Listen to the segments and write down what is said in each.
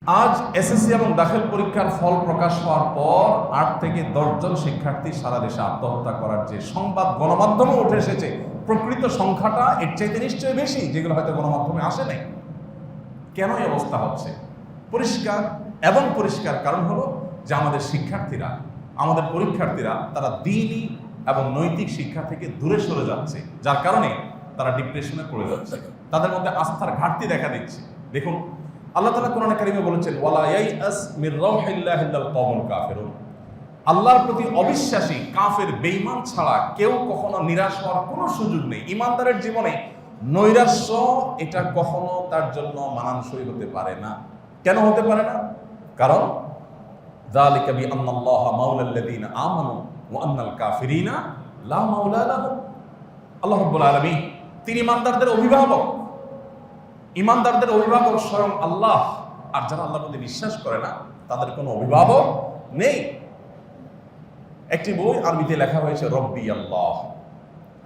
আজ এসএসসি এবং দাখিল পরীক্ষার ফল প্রকাশ হওয়ার পর 8 থেকে 10 জন শিক্ষার্থী সারা দেশে আত্মহত্যা করার যে সংবাদ গণমাধ্যমে উঠে এসেছে, প্রকৃত সংখ্যাটা এর চাইতে নিশ্চয়ই বেশি, যেগুলো হয়তো গণমাধ্যমে আসে নাই। কেন এই অবস্থা হচ্ছে? পরিষ্কার কারণ হলো যে আমাদের শিক্ষার্থীরা, আমাদের পরীক্ষার্থীরা তারা দ্বীনি এবং নৈতিক শিক্ষা থেকে দূরে সরে যাচ্ছে, যার কারণে তারা ডিপ্রেশনে পড়ে যাচ্ছে, তাদের মধ্যে আস্থার ঘাটতি দেখা দিচ্ছে। দেখুন, আল্লাহ তাআলা কোরআনে কারিমে বলেছেন, ওয়ালা ইয়াইআস মির রাউহিল্লাহি ইল্লাল কওমুল কাফিরুন। আল্লাহর প্রতি অবিশ্বাসী, কাফের, বেঈমান ছাড়া কেউ কখনো নিরাশ হওয়ার কোনো সুযোগ নেই। ঈমানদারের জীবনে নৈরাশ্য এটা কখনো তার জন্য মানানসই হতে পারে না। কেন হতে পারে না? কারণ যালিকা বিআন্নাল্লাহা মাওলাল্লাযীনা আমানু ওয়া আন্নাল কাফিরিনা লা মাওলা লাহুম। আল্লাহ রাব্বুল আলামিন তিনি ঈমানদারদের অভিভাবক। ঈমানদারদের অভিভাবক স্বয়ং আল্লাহ। আর যারা আল্লাহর প্রতি বিশ্বাস করে না, তাদের কোনো অভিভাবক নেই। একটি বই আরবিতে লেখা হয়েছে, রব্বি আল্লাহ,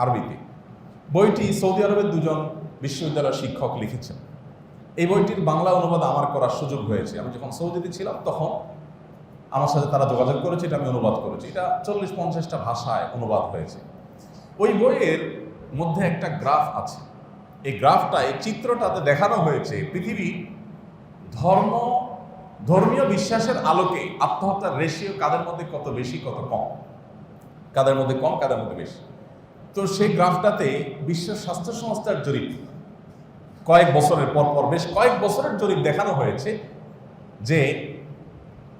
আরবিতে। বইটি সৌদি আরবের 2 জন বিশ্ববিদ্যালয়ের শিক্ষক লিখেছেন। এই বইটির বাংলা অনুবাদ আমার করার সুযোগ হয়েছে। আমি যখন সৌদিতে ছিলাম তখন আমার সাথে তারা যোগাযোগ করেছে, এটা আমি অনুবাদ করেছি। এটা 40-50টা ভাষায় অনুবাদ হয়েছে। ওই বইয়ের মধ্যে একটা গ্রাফ আছে। এই গ্রাফটায়, এই চিত্রটাতে দেখানো হয়েছে পৃথিবী ধর্মীয় বিশ্বাসের আলোকে আত্মহত্যার রেশিও কাদের মধ্যে কত বেশি, কত কম, কাদের মধ্যে কম, কাদের মধ্যে বেশি। তো সেই গ্রাফটাতে বিশ্ব স্বাস্থ্য সংস্থার জরিপ, কয়েক বছরের পর বেশ কয়েক বছরের জরিপ দেখানো হয়েছে যে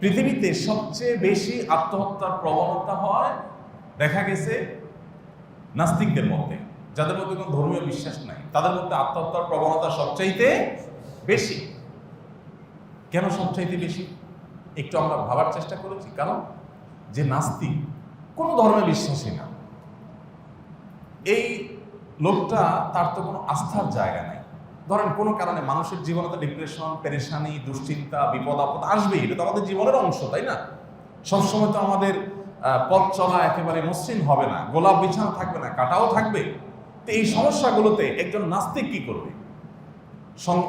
পৃথিবীতে সবচেয়ে বেশি আত্মহত্যার প্রবণতা হয় দেখা গেছে নাস্তিকদের মধ্যে, যাদের মধ্যে কোনো ধর্মীয় বিশ্বাস নাই, তাদের মধ্যে আত্মহত্যার প্রবণতা সবচাইতে বেশি। কেন সবচাইতে বেশি? একটু আমরা ভাবার চেষ্টা করেছি। কারণ যে নাস্তিক, কোনো ধর্মে বিশ্বাসী না, এই লোকটা, তার তো কোনো আস্থার জায়গা নাই। ধরেন কোনো কারণে মানুষের জীবনে তো ডিপ্রেশন, পেরেশানি, দুশ্চিন্তা, বিপদ আপদ আসবেই। এটা তো আমাদের জীবনের অংশ, তাই না? সবসময় তো আমাদের পথ চলা একেবারে মসৃণ হবে না, গোলাপ বিছানা থাকবে না, কাটাও থাকবে। তো এই সমস্যাগুলোতে একজন নাস্তিক কি করবে?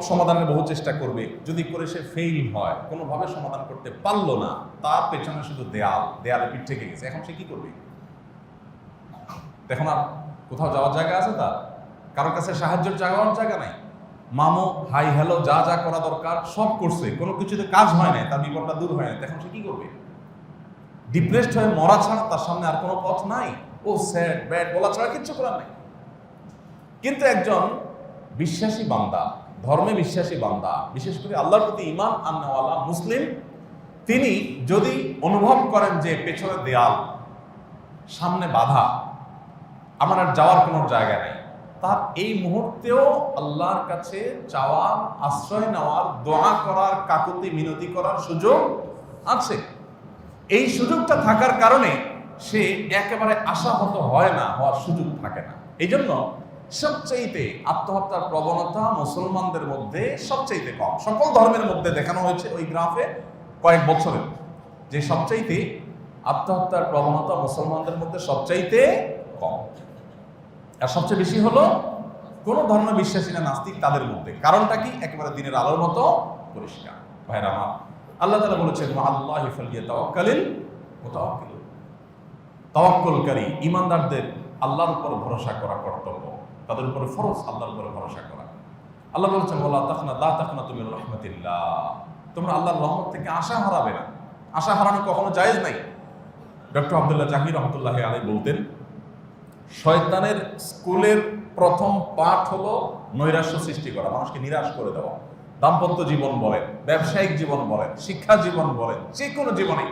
সমাধানের বহু চেষ্টা করবে। যদি করে সে ফেইল হয়, কোনোভাবে সমাধান করতে পারলো না, তার পেছনে শুধু দেয়ালে পিঠ থেকে গেছে, এখন সে কি করবে? এখন আর কোথাও যাওয়ার জায়গা আছে? তার কারোর কাছে সাহায্যের জায়গা নাই। মামু, হাই হ্যালো, যা যা করা দরকার সব করছে, কোনো কিছুতে কাজ হয় না, তার বিপদটা দূর হয় না। এখন সে কি করবে? ডিপ্রেসড হয়ে মরা ছাড়া তার সামনে আর কোনো পথ নাই। ও স্যাড, ব্যাড বলা ছাড়া কিচ্ছু করার নেই। কিন্তু একজন বিশ্বাসী বান্দা, ধর্মে বিশ্বাসী বান্দা, বিশেষ করে আল্লাহর প্রতি ঈমান আননেওয়ালা মুসলিম, তিনি যদি অনুভব করেন যে পেছনে দেয়াল, সামনে বাধা, আমার আর যাওয়ার কোনো জায়গা নেই, তার এই মুহূর্তেও আল্লাহর কাছে চাওয়ার, আশ্রয় নেওয়ার, দোয়া করার, কাকুতি মিনতি করার সুযোগ আছে। এই সুযোগটা থাকার কারণে সে একেবারে আশাহত হয় না, হওয়ার সুযোগ থাকে না। এই জন্য সবচাইতে আত্মহত্যার প্রবণতা মুসলমানদের মধ্যে সবচাইতে কম। সকল ধর্মের মধ্যে দেখানো হয়েছে ওই গ্রাফে কয়েক বছরের, যে সবচাইতে আত্মহত্যার প্রবণতা মুসলমানদের মধ্যে সবচাইতে কম। আর সবচেয়ে বেশি হলো কোন ধর্ম বিশ্বাসী না নাস্তিক, তাদের মধ্যে। কারণটা কি? একেবারে দিনের আলোর মতো পরিষ্কার। ভাইরা আমার, আল্লাহ তাআলা বলেছেন, আল্লাহি ফালইয়াতাওয়াক্কালিল মুতাওয়াক্কিলুন। তাওয়াক্কুলকারী ঈমানদারদের আল্লাহর উপর ভরসা করা কর্তব্য, তাদের উপরে ফরজ আল্লাহর উপরে ভরসা করা। আল্লাহ বলেছেন, ওয়ালা তাকনাতু মির রাহমাতিল্লাহ। তোমরা আল্লাহর রহমত থেকে আশা হারাবে না। আশা হারানো কখনো জায়েজ নাই। ডক্টর আব্দুল্লাহ জাহির রহমতুল্লাহি আলাইহি বলতেন, শয়তানের স্কুলের প্রথম পাঠ হলো নৈরাশ্য সৃষ্টি করা, মানুষকে নিরাশ করে দেওয়া। দাম্পত্য জীবন বলেন, ব্যবসায়িক জীবন বলেন, শিক্ষা জীবন বলেন, যে কোনো জীবনে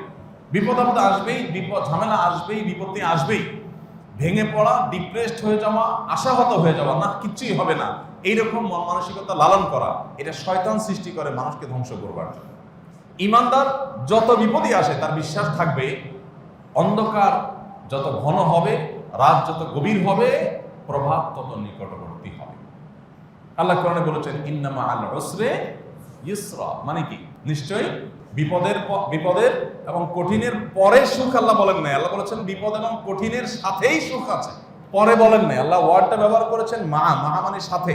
বিপদ আপদ আসবেই, ঝামেলা আসবেই, বিপত্তি আসবেই। ভেঙে পড়া, ডিপ্রেসড হয়ে যাওয়া, আশাহত হয়ে যাওয়া, না কিচ্ছুই হবে না, এইরকম মন মানসিকতা লালন করা, এটা শয়তান সৃষ্টি করে মানুষকে ধ্বংস করবার জন্য। ঈমানদার যত বিপদই আসে, তার বিশ্বাস থাকবে অন্ধকার যত ঘন হবে, রাত যত গভীর হবে, প্রভাত তত নিকটবর্তী হবে। আল্লাহ কোরআনে বলেছেন, ইন্নামা আল উসরে ইউসরা, মানে কি? নিশ্চয়ই বিপদের এবং কঠিনের পরে সুখ আল্লাহ বলেন নাই। আল্লাহ বলেছেন বিপদ এবং কঠিনের সাথেই সুখ আছে, পরে বলেন নাই। আল্লাহ ওয়ার্ডটা ব্যবহার করেছেন মা মানে সাথে,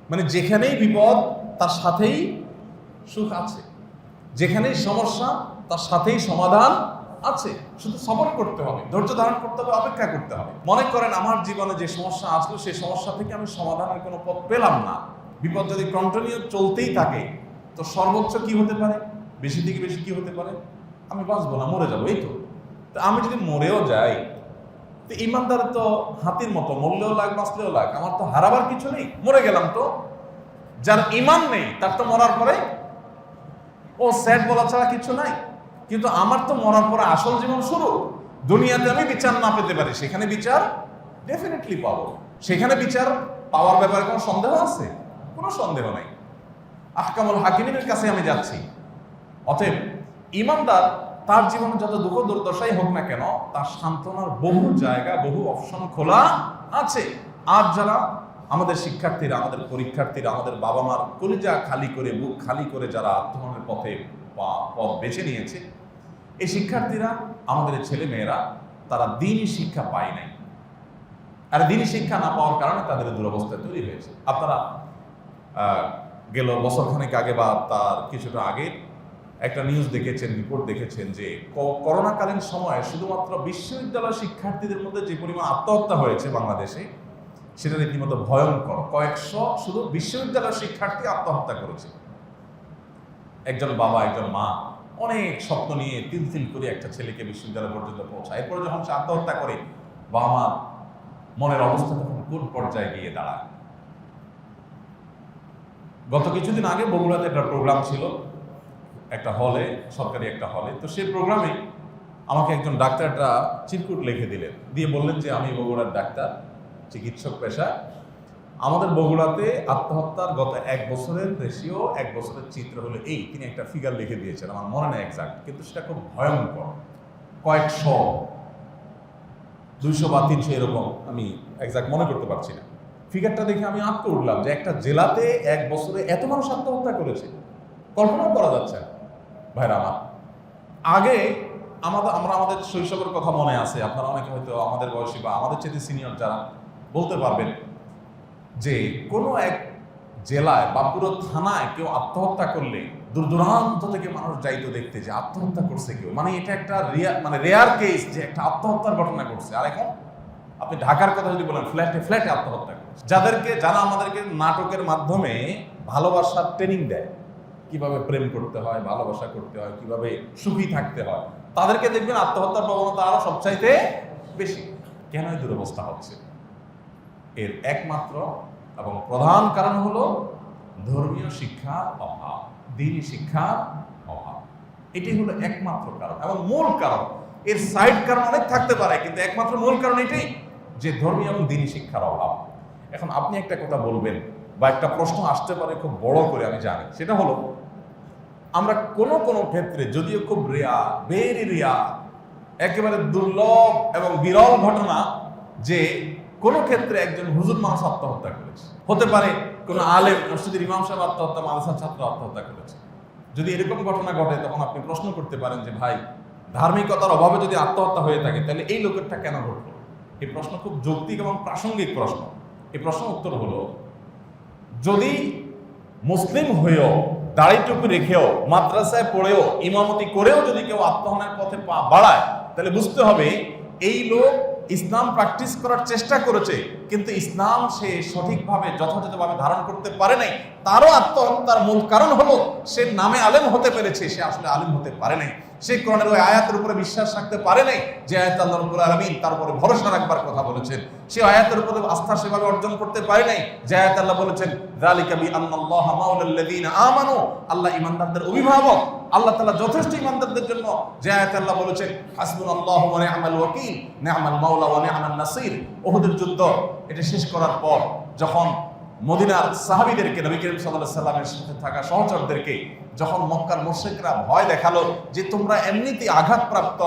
মানে যেখানেই বিপদ তার সাথেই সুখ আছে। যেখানেই সমস্যা তার সাথেই সমাধান আছে, শুধু সবর করতে হবে, ধৈর্য ধারণ করতে হবে, অপেক্ষা করতে হবে। মনে করেন আমার জীবনে যে সমস্যা আসলো সেই সমস্যা থেকে আমি সমাধানের কোনো পথ পেলাম না, বিপদ যদি কন্টিনিউ চলতেই থাকে তো সর্বোচ্চ কি হতে পারে, বেশি থেকে বেশি কি হতে পারে, আমি বাঁচবো না, মরে যাবো। এই তো আমি যদি মরেও যাই তো ইমানদার তো হাতির মতো, মরলেও লাগ বাঁচলেও লাগ, আমার তো হারাবার কিছু নেই, মরে গেলাম তো। যার ইমান নেই তার তো মরার পরে ও স্যাড বলা ছাড়া কিছু নাই। কিন্তু আমার তো মরার পরে আসল জীবন শুরু। দুনিয়াতে আমি বিচার না পেতে পারি, সেখানে বিচার ডেফিনেটলি পাবো। সেখানে বিচার পাওয়ার ব্যাপারে কোনো সন্দেহ আছে? কোনো সন্দেহ নাই। আহকামুল হাকিমের কাছে আমি যাচ্ছি। অতএব ইমানদার তার জীবনে যত দুঃখ দুর্দশাই হোক না কেন, তার সান্ত্বনার বহু জায়গা, বহু অপশন খোলা আছে। আর যারা আমাদের শিক্ষার্থীরা, আমাদের পরীক্ষার্থীরা, আমাদের বাবা মার কলিজা খালি করে, বুক খালি করে যারা আত্মহননের পথে পথ বেছে নিয়েছে, এই শিক্ষার্থীরা, আমাদের ছেলে মেয়েরা, তারা দিনই শিক্ষা পায় নাই। আর দিনই শিক্ষা না পাওয়ার কারণে তাদের দুরবস্থা তৈরি হয়েছে। আপনারা গেল বছরখানেক আগে বা তার কিছুটা আগে একটা নিউজ দেখেছেন, রিপোর্ট দেখেছেন যে করোনাকালীন সময়ে শুধুমাত্র বিশ্ববিদ্যালয় শিক্ষার্থীদের মধ্যে যে পরিমাণ আত্মহত্যা হয়েছে বাংলাদেশে, সেটা রীতিমতো ভয়ঙ্কর। কয়েকশো শুধু বিশ্ববিদ্যালয় শিক্ষার্থী আত্মহত্যা করেছে। একজন বাবা, একজন মা অনেক স্বপ্ন নিয়ে তিল তিল করে একটা ছেলেকে বিশ্ববিদ্যালয় পর্যন্ত পৌঁছায়, এরপরে যখন সে আত্মহত্যা করে বাবা মার মনের অবস্থা তখন কোন পর্যায়ে গিয়ে দাঁড়ায়। গত কিছুদিন আগে বগুড়াতে একটা প্রোগ্রাম ছিল, একটা হলে, সরকারি একটা হলে। তো সেই প্রোগ্রামে আমাকে একজন ডাক্তারটা চিরকুট লিখে দিলেন, দিয়ে বললেন যে আমি বগুড়ার ডাক্তার, চিকিৎসক পেশা। আমাদের বগুড়াতে আত্মহত্যার গত 1 বছরের রেশিও, 1 বছরের চিত্র হলো এই। তিনি একটা ফিগার লিখে দিয়েছেন, আমার মনে নেই এক্সাক্ট, কিন্তু সেটা খুব ভয়ঙ্কর। কয়েকশো, 200 বা 300 এরকম, আমি এক্সাক্ট মনে করতে পারছি না। ফিগারটা দেখে আমি আঁতকে উঠলাম যে একটা জেলাতে 1 বছরে এত মানুষ আত্মহত্যা করেছে, কল্পনাও করা যাচ্ছে না। ভাইরা আমার, আগে আমরা আমাদের শৈশবের কথা মনে আছে, আপনারা অনেকে হয়তো আমাদের বয়সী বা আমাদের চেয়ে সিনিয়র যারা বলতে পারবেন যে কোনো এক জেলায় বা পুরো থানায় কেউ আত্মহত্যা করলে দূর দূরান্ত থেকে মানুষ যাইতো দেখতে যে আত্মহত্যা করছে কেউ, মানে এটা একটা রেয়ার কেস যে একটা আত্মহত্যার ঘটনা ঘটছে। আর এখন আপনি ঢাকার কথা যদি বলেন, ফ্ল্যাটে ফ্ল্যাটে আত্মহত্যা করছে। যারা আমাদেরকে নাটকের মাধ্যমে ভালোবাসার ট্রেনিং দেয়, কিভাবে প্রেম করতে হয়, ভালোবাসা করতে হয়, কিভাবে সুখী থাকতে হয়, তাদেরকে দেখবেন আত্মহত্যার প্রবণতা আরো সবচাইতে বেশি। কেন এই দুরবস্থা হচ্ছে? এর একমাত্র এবং প্রধান কারণ হলো ধর্মীয় শিক্ষার অভাব, দ্বীনি শিক্ষার অভাব। এটি হলো একমাত্র কারণ এবং মূল কারণ। এর সাইড কারণ অনেক থাকতে পারে, কিন্তু একমাত্র মূল কারণ এটাই যে ধর্মীয় এবং দ্বীনি শিক্ষার অভাব। এখন আপনি একটা কথা বলবেন বা একটা প্রশ্ন আসতে পারে খুব বড় করে, আমি জানি, সেটা হলো আমরা কোনো কোনো ক্ষেত্রে, যদিও খুব রেয়ার, ভেরি রেয়ার, একেবারে দুর্লভ এবং বিরল ঘটনা যে কোনো ক্ষেত্রে একজন হুজুর মানুষ আত্মহত্যা করেছে। হতে পারে কোনো আলেম, মসজিদের ইমাম সাহেব আত্মহত্যা, মাদ্রাসার ছাত্র আত্মহত্যা করেছে। যদি এরকম ঘটনা ঘটে তখন আপনি প্রশ্ন করতে পারেন যে ভাই, ধার্মিকতার অভাবে যদি আত্মহত্যা হয়ে থাকে তাহলে এই লোকেরটা কেন ঘটলো? এই প্রশ্ন খুব যৌক্তিক এবং প্রাসঙ্গিক প্রশ্ন। এই প্রশ্ন উত্তর হলো, যদি মুসলিম হয়েও, দাড়ি টুপি রেখেও, মাদ্রাসায় পড়েও, ইমামতি করেও যদি কেউ আত্মহননের পথে পা বাড়ায়, তাহলে বুঝতে হবে এই লোক ইসলাম প্র্যাকটিস করার চেষ্টা করেছে, কিন্তু ইসলাম সে সঠিকভাবে যথাযথভাবে ধারণ করতে পারে নাই। তারও আত্মহত্যার মূল কারণ হলো সে নামে আলেম হতে পেরেছে, সে আসলে আলেম হতে পারে নাই। সে কোরআনের ওই আয়াতের উপরে বিশ্বাস রাখতে পারে নাই যে আয়াত আল্লাহ রাব্বুল আলামিন তার উপরে ভরসা রাখবার কথা বলেছেন। সে আয়াতের উপরে আস্থা সেভাবে অর্জন করতে পারে নাই যে আয়াত আল্লাহ বলেছেন যালিকা বিআন্নাল্লাহা মাওলাল্লাযীনা আমানু, আল্লাহ ঈমানদারদের অভিভাবক। আল্লাহ তাআলা যথেষ্ট ঈমানদারদের জন্য যে আয়াত আল্লাহ বলেছেন হাসবুনাল্লাহু ওয়া নি'মাল ওয়াকিল, নি'মাল মাওলা ওয়া নি'মান নাসির। উহুদের যুদ্ধ এটা শেষ করার পর যখন মদিনার সাহাবীদেরকে, নবী করিম সাল্লাল্লাহু আলাইহি সাল্লামের সাথে থাকা সহচরদেরকে যখন মক্কার মুশরিকরা ভয় দেখালো যে তোমরা এমনিতেই আঘাতপ্রাপ্ত,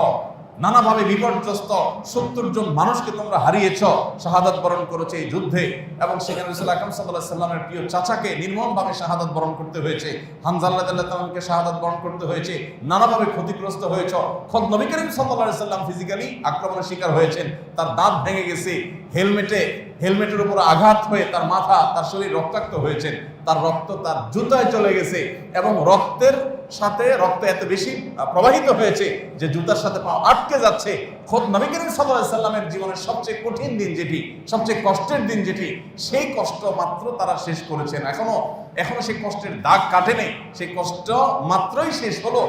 নানাভাবে বিপর্যস্ত 70 জন মানুষকে তোমরা হারিয়েছ, শাহাদাত বরণ করেছে এই যুদ্ধে, এবং সেখানে রাসূল আকরাম সাল্লাল্লাহু আলাইহি সাল্লামের প্রিয় চাচাকে নির্মমভাবে শাহাদাত বরণ করতে হয়েছে, হামজা রাদিয়াল্লাহু তাআলাকে শাহাদাত বরণ করতে হয়েছে, নানাভাবে ক্ষতিগ্রস্ত হয়েছে। খোদ নবী করিম সাল্লাল্লাহু আলাইহি সাল্লাম ফিজিক্যালি আক্রমণের শিকার হয়েছেন, তার দাঁত ভেঙে গেছে, হেলমেটের উপর আঘাত হয়ে তার মাথা, তার শরীর রক্তাক্ত হয়েছে, তার রক্ত তার জুতায় চলে গেছে, এবং রক্তের সাথে রক্ত এত বেশি প্রবাহিত হয়েছে যে জুতার সাথে পা আটকে যাচ্ছে। খোদ নবী করিম সাল্লাল্লাহু আলাইহি সাল্লামের জীবনের সবচেয়ে কঠিন দিন যেটি, সবচেয়ে কষ্টের দিন যেটি, সেই কষ্ট মাত্র তারা শেষ করেছেন। এখনো সেই কষ্টের দাগ কাটে নেই, সেই কষ্ট মাত্রই শেষ হলো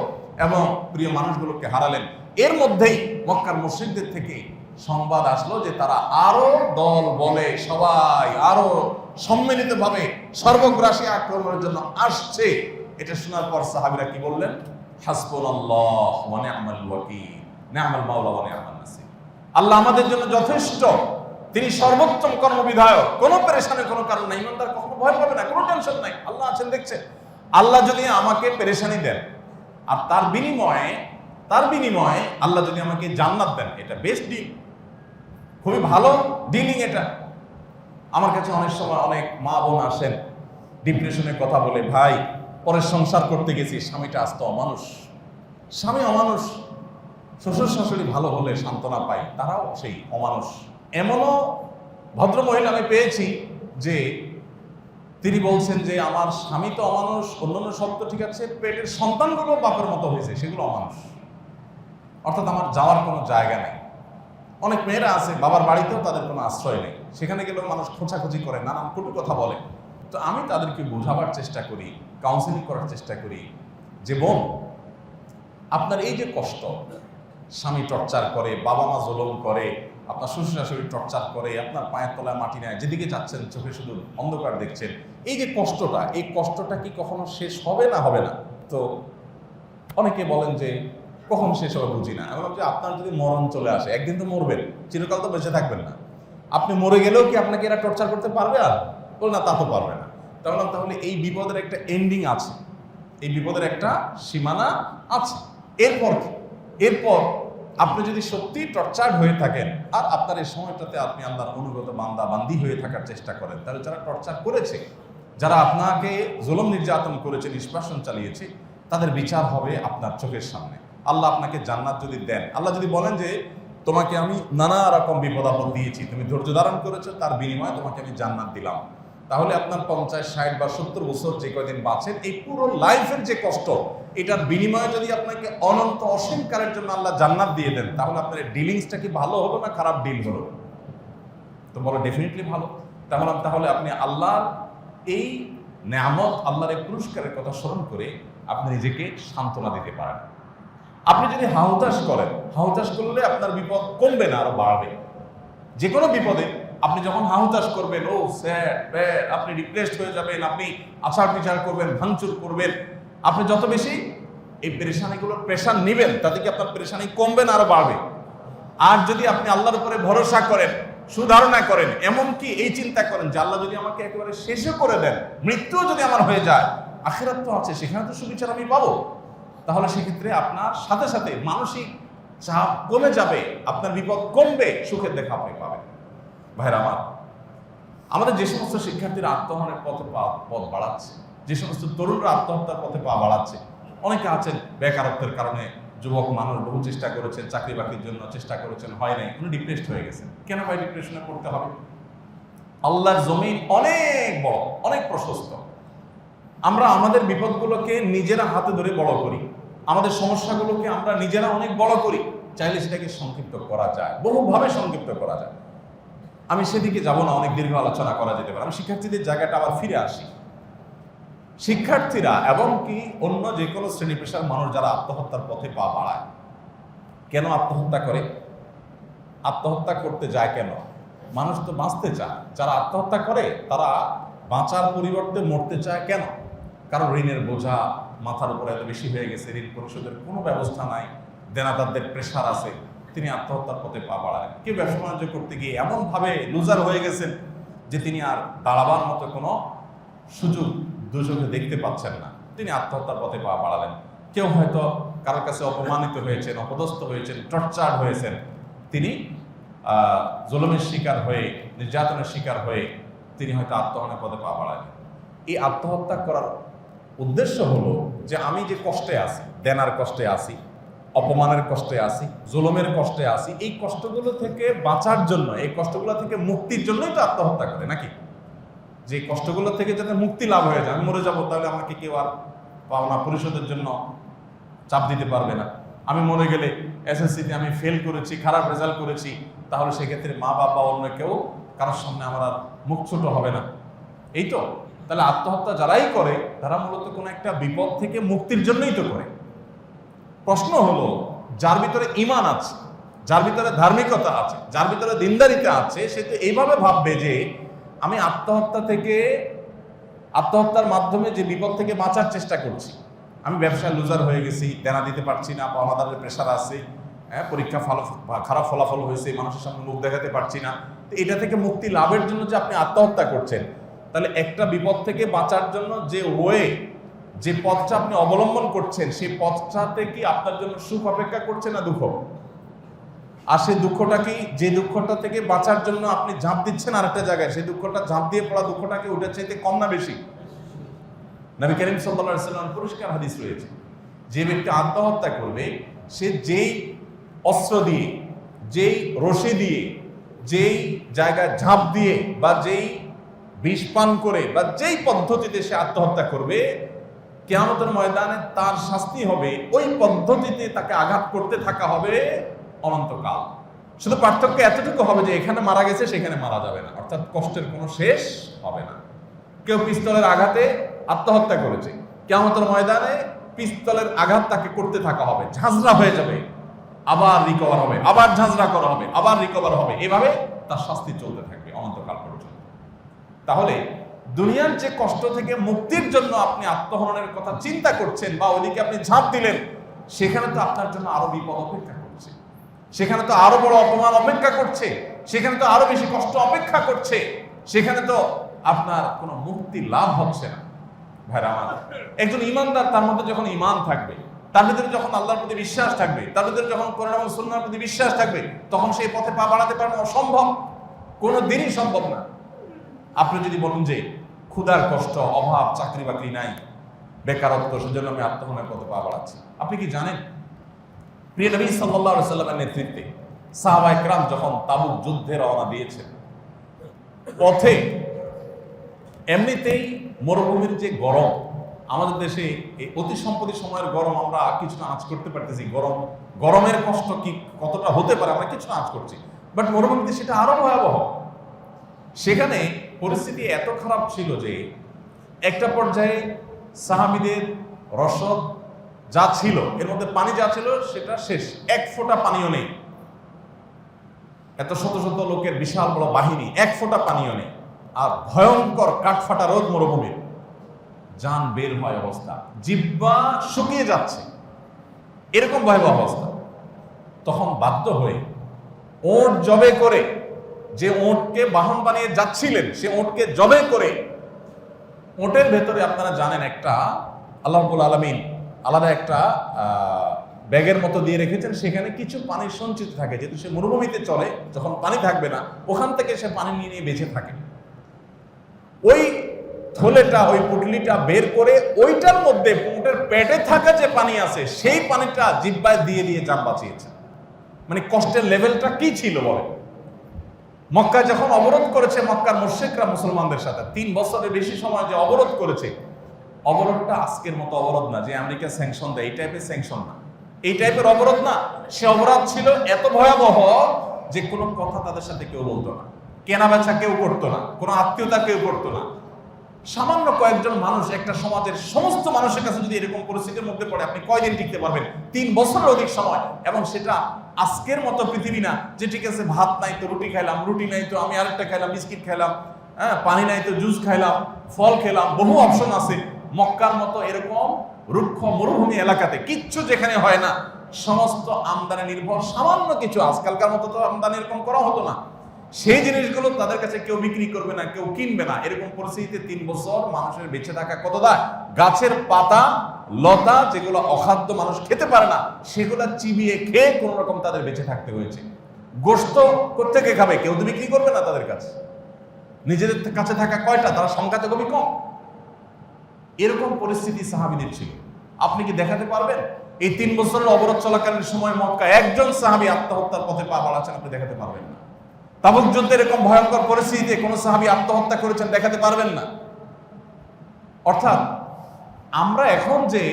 এবং প্রিয় মানুষগুলোকে হারালেন। এর মধ্যেই মক্কার মুশরিকদের থেকে সংবাদ আসলো যে তারা আরো দল বলে সবাই আরো সম্মিলিতভাবে সর্বগ্রাসী আক্রমণের জন্য আসছে। এটা শোনার পর সাহাবীরা কি বললেন? হাসবুনাল্লাহ ওয়া নি'মাল ওয়াকিল, নি'মাল মাওলা ওয়া নি'মান নাসির। আল্লাহ আমাদের জন্য যথেষ্ট, তিনি সর্বোত্তম কর্মবিধায়ক। কোনো পেরেশানি কোনো কারণ নাই, ইমানদার কখনো ভয় পাবে না, কোনো টেনশন নাই। আল্লাহ আছেন, দেখছেন। আল্লাহ যদি আমাকে পেরেশানি দেন আর তার বিনিময়ে আল্লাহ যদি আমাকে জান্নাত দেন, এটা বেস্ট ডিল, খুবই ভালো ডিলিং এটা। আমার কাছে অনেক সময় অনেক মা বোন আসেন ডিপ্রেশনের কথা বলে, ভাই পরের সংসার করতে গেছি, স্বামীটা আস্ত অমানুষ, স্বামী অমানুষ, শ্বশুর শাশুড়ি ভালো হলে সান্ত্বনা পাই, তারাও সেই অমানুষ। এমনও ভদ্র মহিলা আমি পেয়েছি যে তিনি বলছেন যে আমার স্বামী তো অমানুষ, অন্যান্য সব তো ঠিক আছে, পেটের সন্তানগুলো বাপের মতো হয়েছে, সেগুলো অমানুষ। অর্থাৎ আমার যাওয়ার কোনো জায়গা নেই। অনেক মেয়েরা আছে বাবার বাড়িতেও তাদের কোনো আশ্রয় নেই, সেখানে গেলেও মানুষ খোঁচাখুচি করে, নানান কটু কথা বলে। তো আমি তাদেরকে বোঝাবার চেষ্টা করি, কাউন্সিলিং করার চেষ্টা করি যে বোন, আপনার এই যে কষ্ট, স্বামী টর্চার করে, বাবা মা জুলুম করে, আপনার শ্বশুর শাশুড়ি টর্চার করে, আপনার পায়ের তলায় মাটি নেয়, যেদিকে যাচ্ছেন চোখে শুধু অন্ধকার দেখছেন, এই যে কষ্টটা, এই কষ্টটা কি কখনো শেষ হবে না হবে না? তো অনেকে বলেন যে কখন শেষ হবে বুঝি না। আমি ভাবছি আপনার যদি মরণ চলে আসে, একদিন তো মরবেন, চিরকাল তো বেঁচে থাকবেন না। আপনি মরে গেলেও কি আপনাকে এরা টর্চার করতে পারবে? আর বল না, তা তো পারবে না। তাহলে এই বিপদের একটা এন্ডিং আছে, এই বিপদের একটা সীমানা আছে। এরপর কি? এরপর আপনি যদি সত্যি টর্চার্ড হয়ে থাকেন আর আপনার এই সময়টাতে আপনি আল্লাহর অনুগত বান্দা বান্দি হয়ে থাকার চেষ্টা করেন, তাহলে যারা টর্চার করেছে, যারা আপনাকে জুলুম নির্যাতন করেছে, নিষ্কাশন চালিয়েছে, তাদের বিচার হবে আপনার চোখের সামনে। আল্লাহ আপনাকে জান্নাত যদি দেন, আল্লাহ যদি বলেন যে তোমাকে আমি নানা রকম বিপদ আপদ দিয়েছি, তুমি ধৈর্য ধারণ করেছো, তার বিনিময়ে তোমাকে আমি জান্নাত দিলাম, তাহলে আপনার 50, 60 বা 70 বছর যে কয়দিন বাঁচেন, এই পুরো লাইফের যে কষ্ট, এটার বিনিময়ে যদি আপনাকে অনন্ত অসীম কালের জন্য আল্লাহ জান্নাত দিয়ে দেন, তাহলে আপনার ডিলিংসটা কি ভালো হলো না খারাপ ডিল হলো? তো বলো ডেফিনেটলি ভালো। তাহলে আপনি আল্লাহর এই নেয়ামত, আল্লাহর এই পুরস্কারের কথা স্মরণ করে আপনি নিজেকে সান্ত্বনা দিতে পারেন। আপনি যদি হাহুতাশ করেন, হাহুতাশ করলে আপনার বিপদ কমবে না, আরো বাড়বে। যে কোনো বিপদে আপনি যখন হাহুতাশ করবেন, ও স্যাড ব্যাড, আপনি ডিপ্রেসড হয়ে যাবেন, আপনি আচার বিচার করবেন, ভাঙচুর করবেন, আপনি যত বেশি এই পেরেশানিগুলোর প্রেশার নেবেন, তাতে কি আপনার পেরেশানি কমবে না আরো বাড়বে? আর যদি আপনি আল্লাহর উপরে ভরসা করেন, সুধারণা করেন, এমনকি এই চিন্তা করেন যে আল্লাহ যদি আমাকে একেবারে শেষও করে দেন, মৃত্যুও যদি আমার হয়ে যায়, আখিরাত তো আছে, সেখানে তো সুবিচার আমি পাবো, তাহলে সেক্ষেত্রে আপনার সাথে সাথে মানসিক চাপ কমে যাবে, আপনার বিপদ কমবে, সুখের দেখা আপনি পাবেন। ভাইরা আমার, আমাদের যে সমস্ত শিক্ষার্থীরা আত্মহননের পথ বাড়াচ্ছে, যে সমস্ত তরুণরা আত্মহত্যার পথে পা বাড়াচ্ছে, অনেকে আছেন বেকারত্বের কারণে, যুবক মানুষ বহু চেষ্টা করেছেন, চাকরি বাকরির জন্য চেষ্টা করেছেন, হয় নাই, উনি ডিপ্রেসড হয়ে গেছেন। কেন ভাই ডিপ্রেশনে পড়তে হবে? আল্লাহর জমিন অনেক বড়, অনেক প্রশস্ত। আমরা আমাদের বিপদগুলোকে নিজেরা হাতে ধরে বড় করি, আমাদের সমস্যাগুলোকে আমরা নিজেরা অনেক বড় করি। চাইলে সেটাকে সংক্ষিপ্ত করা যায়, বহুভাবে সংক্ষিপ্ত করা যায়। আমি সেদিকে যাব না, অনেক দীর্ঘ আলোচনা করা যেতে পারে। আমি শিক্ষার্থীদের জায়গাটা আবার ফিরে আসি। শিক্ষার্থীরা এবং কি অন্য যে কোনো শ্রেণী পেশার মানুষ যারা আত্মহত্যার পথে পা বাড়ায়, কেন আত্মহত্যা করে? আত্মহত্যা করতে যায় কেন? মানুষ তো বাঁচতে চায়। যারা আত্মহত্যা করে তারা বাঁচার পরিবর্তে মরতে চায় কেন? কারণ ঋণের বোঝা মাথার উপরে এত বেশি হয়ে গেছে, ঋণ পরিশোধের কোনো ব্যবস্থা নাই, দেনাদারদের প্রেশার আছে, তিনি আত্মহত্যার পথে পা বাড়ায়। কেউ ব্যবসা বাণিজ্য করতে গিয়ে এমনভাবে লুজার হয়ে গেছেন যে তিনি আর দাঁড়াবার মতো কোনো সুযোগ দুচোখে দেখতে পাচ্ছেন না, তিনি আত্মহত্যার পথে পা বাড়ালেন। কেউ হয়তো কারোর কাছে অপমানিত হয়েছেন, অপদস্থ হয়েছেন, টর্চার হয়েছেন, তিনি জুলুমের শিকার হয়ে, নির্যাতনের শিকার হয়ে তিনি হয়তো আত্মহননের পথে পা বাড়ালেন। এই আত্মহত্যা করার উদ্দেশ্য হলো যে আমি যে কষ্টে আছি, দেনার কষ্টে আছি, অপমানের কষ্টে আছি, জুলুমের কষ্টে আছি, এই কষ্টগুলো থেকে বাঁচার জন্য, এই কষ্টগুলো থেকে মুক্তির জন্যই তো আত্মহত্যা করে নাকি? যে কষ্টগুলো থেকে যাতে মুক্তি লাভ হয়ে যায়, আমি মরে যাবো, তাহলে আমাকে কেউ আর পাওনা পরিশোধের জন্য চাপ দিতে পারবে না। আমি মরে গেলে এসএসসিতে আমি ফেল করেছি, খারাপ রেজাল্ট করেছি, তাহলে সেক্ষেত্রে মা বাবা অন্য কেউ কারোর সামনে আমার আর মুখ ছোট হবে না। এই তো, তাহলে আত্মহত্যা যারাই করে তারা মূলত কোনো একটা বিপদ থেকে মুক্তির জন্যই তো করে। প্রশ্ন হলো, যার ভিতরে ঈমান আছে, যার ভিতরে ধার্মিকতা আছে, যার ভিতরে দিনদারিতা আছে, সে তো এইভাবে ভাববে যে আমি আত্মহত্যার মাধ্যমে যে বিপদ থেকে বাঁচার চেষ্টা করছি, আমি ব্যবসায় লুজার হয়ে গেছি, দেনা দিতে পারছি না, পাওনাদারের প্রেশার আছে, পরীক্ষা খারাপ ফলাফল হয়েছে, মানুষের সামনে মুখ দেখাতে পারছি না, তো এটা থেকে মুক্তি লাভের জন্য যে আপনি আত্মহত্যা করছেন, তাহলে একটা বিপদ থেকে বাঁচার জন্য যে পথটা আপনি অবলম্বন করছেন, সেই পথটাতে কি আপনার জন্য সুখ অপেক্ষা করছে না দুঃখ? আর সেই দুঃখটা কি, যে দুঃখটা থেকে বাঁচার জন্য আপনি ঝাঁপ দিচ্ছেন আরেকটা জায়গায়, সেই দুঃখটা ঝাঁপ দিয়ে পড়া দুঃখটাকে ওটার চাইতে কম না বেশি? নবী করিম সাল্লাল্লাহু আলাইহি ওয়াসাল্লাম পরিষ্কার হাদিস রয়েছে, যে ব্যক্তি আত্মহত্যা করবে সে যেই অস্ত্র দিয়ে, যেই রশি দিয়ে, যেই জায়গায় ঝাঁপ দিয়ে, বা যেই বিষ পান করে, বা যেই পদ্ধতিতে সে আত্মহত্যা করবে, কিয়ামতের ময়দানে তার শাস্তি হবে ওই পদ্ধতিতে তাকে আঘাত করতে থাকা হবে অনন্তকাল। শুধু পার্থক্য এতটুকু হবে যে এখানে মারা গেছে, সেখানে মারা যাবে না, অর্থাৎ কষ্টের কোনো শেষ হবে না। কেউ পিস্তলের আঘাতে আত্মহত্যা করেছে, কিয়ামতের ময়দানে পিস্তলের আঘাত তাকে করতে থাকা হবে, ঝাঁঝরা হয়ে যাবে, আবার রিকভার হবে, আবার ঝাঁঝরা করা হবে, আবার রিকভার হবে, এভাবে তার শাস্তি চলতে থাকবে অনন্তকাল পর্যন্ত। তাহলে দুনিয়ার যে কষ্ট থেকে মুক্তির জন্য আপনি আত্মহননের কথা চিন্তা করছেন, বা ওইদিকে আপনি ঝাঁপ দিলেন, সেখানে তো আপনার জন্য আরো বিপদ অপেক্ষা করছে, সেখানে তো আরো বড় অপমান অপেক্ষা করছে, সেখানে তো আরো বেশি কষ্ট অপেক্ষা করছে, সেখানে তো আপনার কোনো মুক্তি লাভ হচ্ছে না। ভাইরা আমার, একজন ইমানদার, তার মধ্যে যখন ইমান থাকবে, তার ভিতরে যখন আল্লাহর প্রতি বিশ্বাস থাকবে, তার ভিতরে যখন কোরআন এবং সুন্নাহর প্রতি বিশ্বাস থাকবে, তখন সেই পথে পা বাড়াতে পারবে অসম্ভব, কোনো দিনই সম্ভব না। আপনি যদি বলেন যে ক্ষুধার কষ্ট, অভাব, চাকরি বাকরি নাই, বেকারত্ব, সেজন্য আমি আত্মহননের পথে পা বাড়াচ্ছি, আপনি কি জানেন প্রিয় নবী সাল্লাল্লাহু আলাইহি সাল্লামের নেতৃত্বে সাহাবায়ে কেরাম যখন তাবুক যুদ্ধে রওনা দিয়েছেন, পথে এমনিতেই মরুভূমির যে গরম, আমাদের দেশে এই অতি সম্প্রতি সময়ের গরম আমরা কিছুটা আঁচ করতে পারতেছি, গরমের কষ্ট কি কতটা হতে পারে আমরা কিছুটা আঁচ করছি, বাট মরুভূমিতে সেটা আরো ভয়াবহ। সেখানে পরিস্থিতি এত খারাপ ছিল যে একটা পর্যায়ে সাহাবীদের রসদ যা ছিল, এর মধ্যে পানি যা ছিল সেটা শেষ, এক ফোঁটা পানিও নেই। এত শত শত লোকের বিশাল বড় বাহিনী, এক ফোঁটা পানিও নেই, আর ভয়ঙ্কর কাঠফাটা রোদ মরুভূমির, জান বের হয় অবস্থা, জিহ্বা শুকিয়ে যাচ্ছে, এরকম ভয়াবহ অবস্থা। তখন বাধ্য হয়ে ওট জবে করে, যে ওটকে বাহন বানিয়ে যাচ্ছিলেন, সে ওটকে জবে করে, ওটের ভেতরে আপনারা জানেন একটা আল্লাহ রাব্বুল আলামিন আলাদা একটা ব্যাগের মতো দিয়ে রেখেছেন, সেখানে কিছু পানি সঞ্চিত থাকে, যেহেতু সে মরুভূমিতে চলে, যখন পানি থাকবে না ওখান থেকে সে পানি নিয়ে নিয়ে বেঁচে থাকে। ওই থলেটা, ওই পুটলিটা বের করে ওইটার মধ্যে উটের পেটে থাকা যে পানি আছে, সেই পানিটা জিহ্বায় দিয়ে দিয়ে জান বাঁচিয়েছে। মানে কষ্টের লেভেলটা কি ছিল বলে। মক্কা যখন অবরোধ করেছে, মক্কার মুশরিকরা মুসলমানদের সাথে 3 বছরের বেশি সময় যে অবরোধ করেছে, অবরোধটা আজকের মতো অবরোধ না যে আমেরিকা স্যাংশন দেয়, এই টাইপের স্যাংশন না, এই টাইপের অবরোধ না। সে অবরোধ ছিল এত ভয়াবহ যে কোনো কথা তাদের সাথে কেউ বলতো না, কেনা বেচা কেউ করতো না, কোনো আত্মীয়তা কেউ করতো না। সামান্য কয়েকজন মানুষ একটা সমাজের সমস্ত মানুষের কাছে যদি এরকম পরিস্থিতির মধ্যে পড়ে, আপনি কয়দিন টিকতে পারবেন? 3 বছরের অধিক সময়। এবং সেটা আজকের মতো পৃথিবী না যে ঠিক আছে ভাত নাই তো রুটি খাইলাম, রুটি নাই তো আমি আরেকটা খাইলাম, বিস্কিট খাইলাম, পানি নাই তো জুস খাইলাম, ফল খেলাম, বহু অপশন আছে। মক্কার মতো এরকম রুক্ষ মরুভূমি এলাকাতে কিচ্ছু যেখানে হয় না, সমস্ত আমদানি নির্ভর সামান্য কিছু, আজকালকার মতো তো আমদানি এরকম করা হতো না, সেই জিনিসগুলো তাদের কাছে কেউ বিক্রি করবে না, কেউ কিনবে না। এরকম পরিস্থিতিতে 3 বছর মানুষের বেঁচে থাকা কত দায়। গাছের পাতা লতা যেগুলো অখাদ্য মানুষ খেতে পারে না, সেগুলো চিবিয়ে খেয়ে কোন রকম তাদের বেঁচে থাকতে হয়েছে। গোশত কোত্থেকে খাবে? কেউ তো বিক্রি করবে না তাদের কাছে। নিজেদের কাছে থাকা কয়টা, তারা সংখ্যা তো খুবই কম। এরকম পরিস্থিতি সাহাবীদের ছিল। আপনি কি দেখাতে পারবেন এই 3 বছরের অবরোধ চলাকালীন সময় মক্কা একজন সাহাবী আত্মহত্যার পথে পা বাড়াচ্ছেন? আপনি দেখাতে পারবেন না। তাবুক যুদ্ধে এরকম ভয়ঙ্কর পরিস্থিতিতে কোন সাহাবী আত্মহত্যা করেছেন? দেখাতে পারবেন না। অর্থাৎ আমরা এখন যে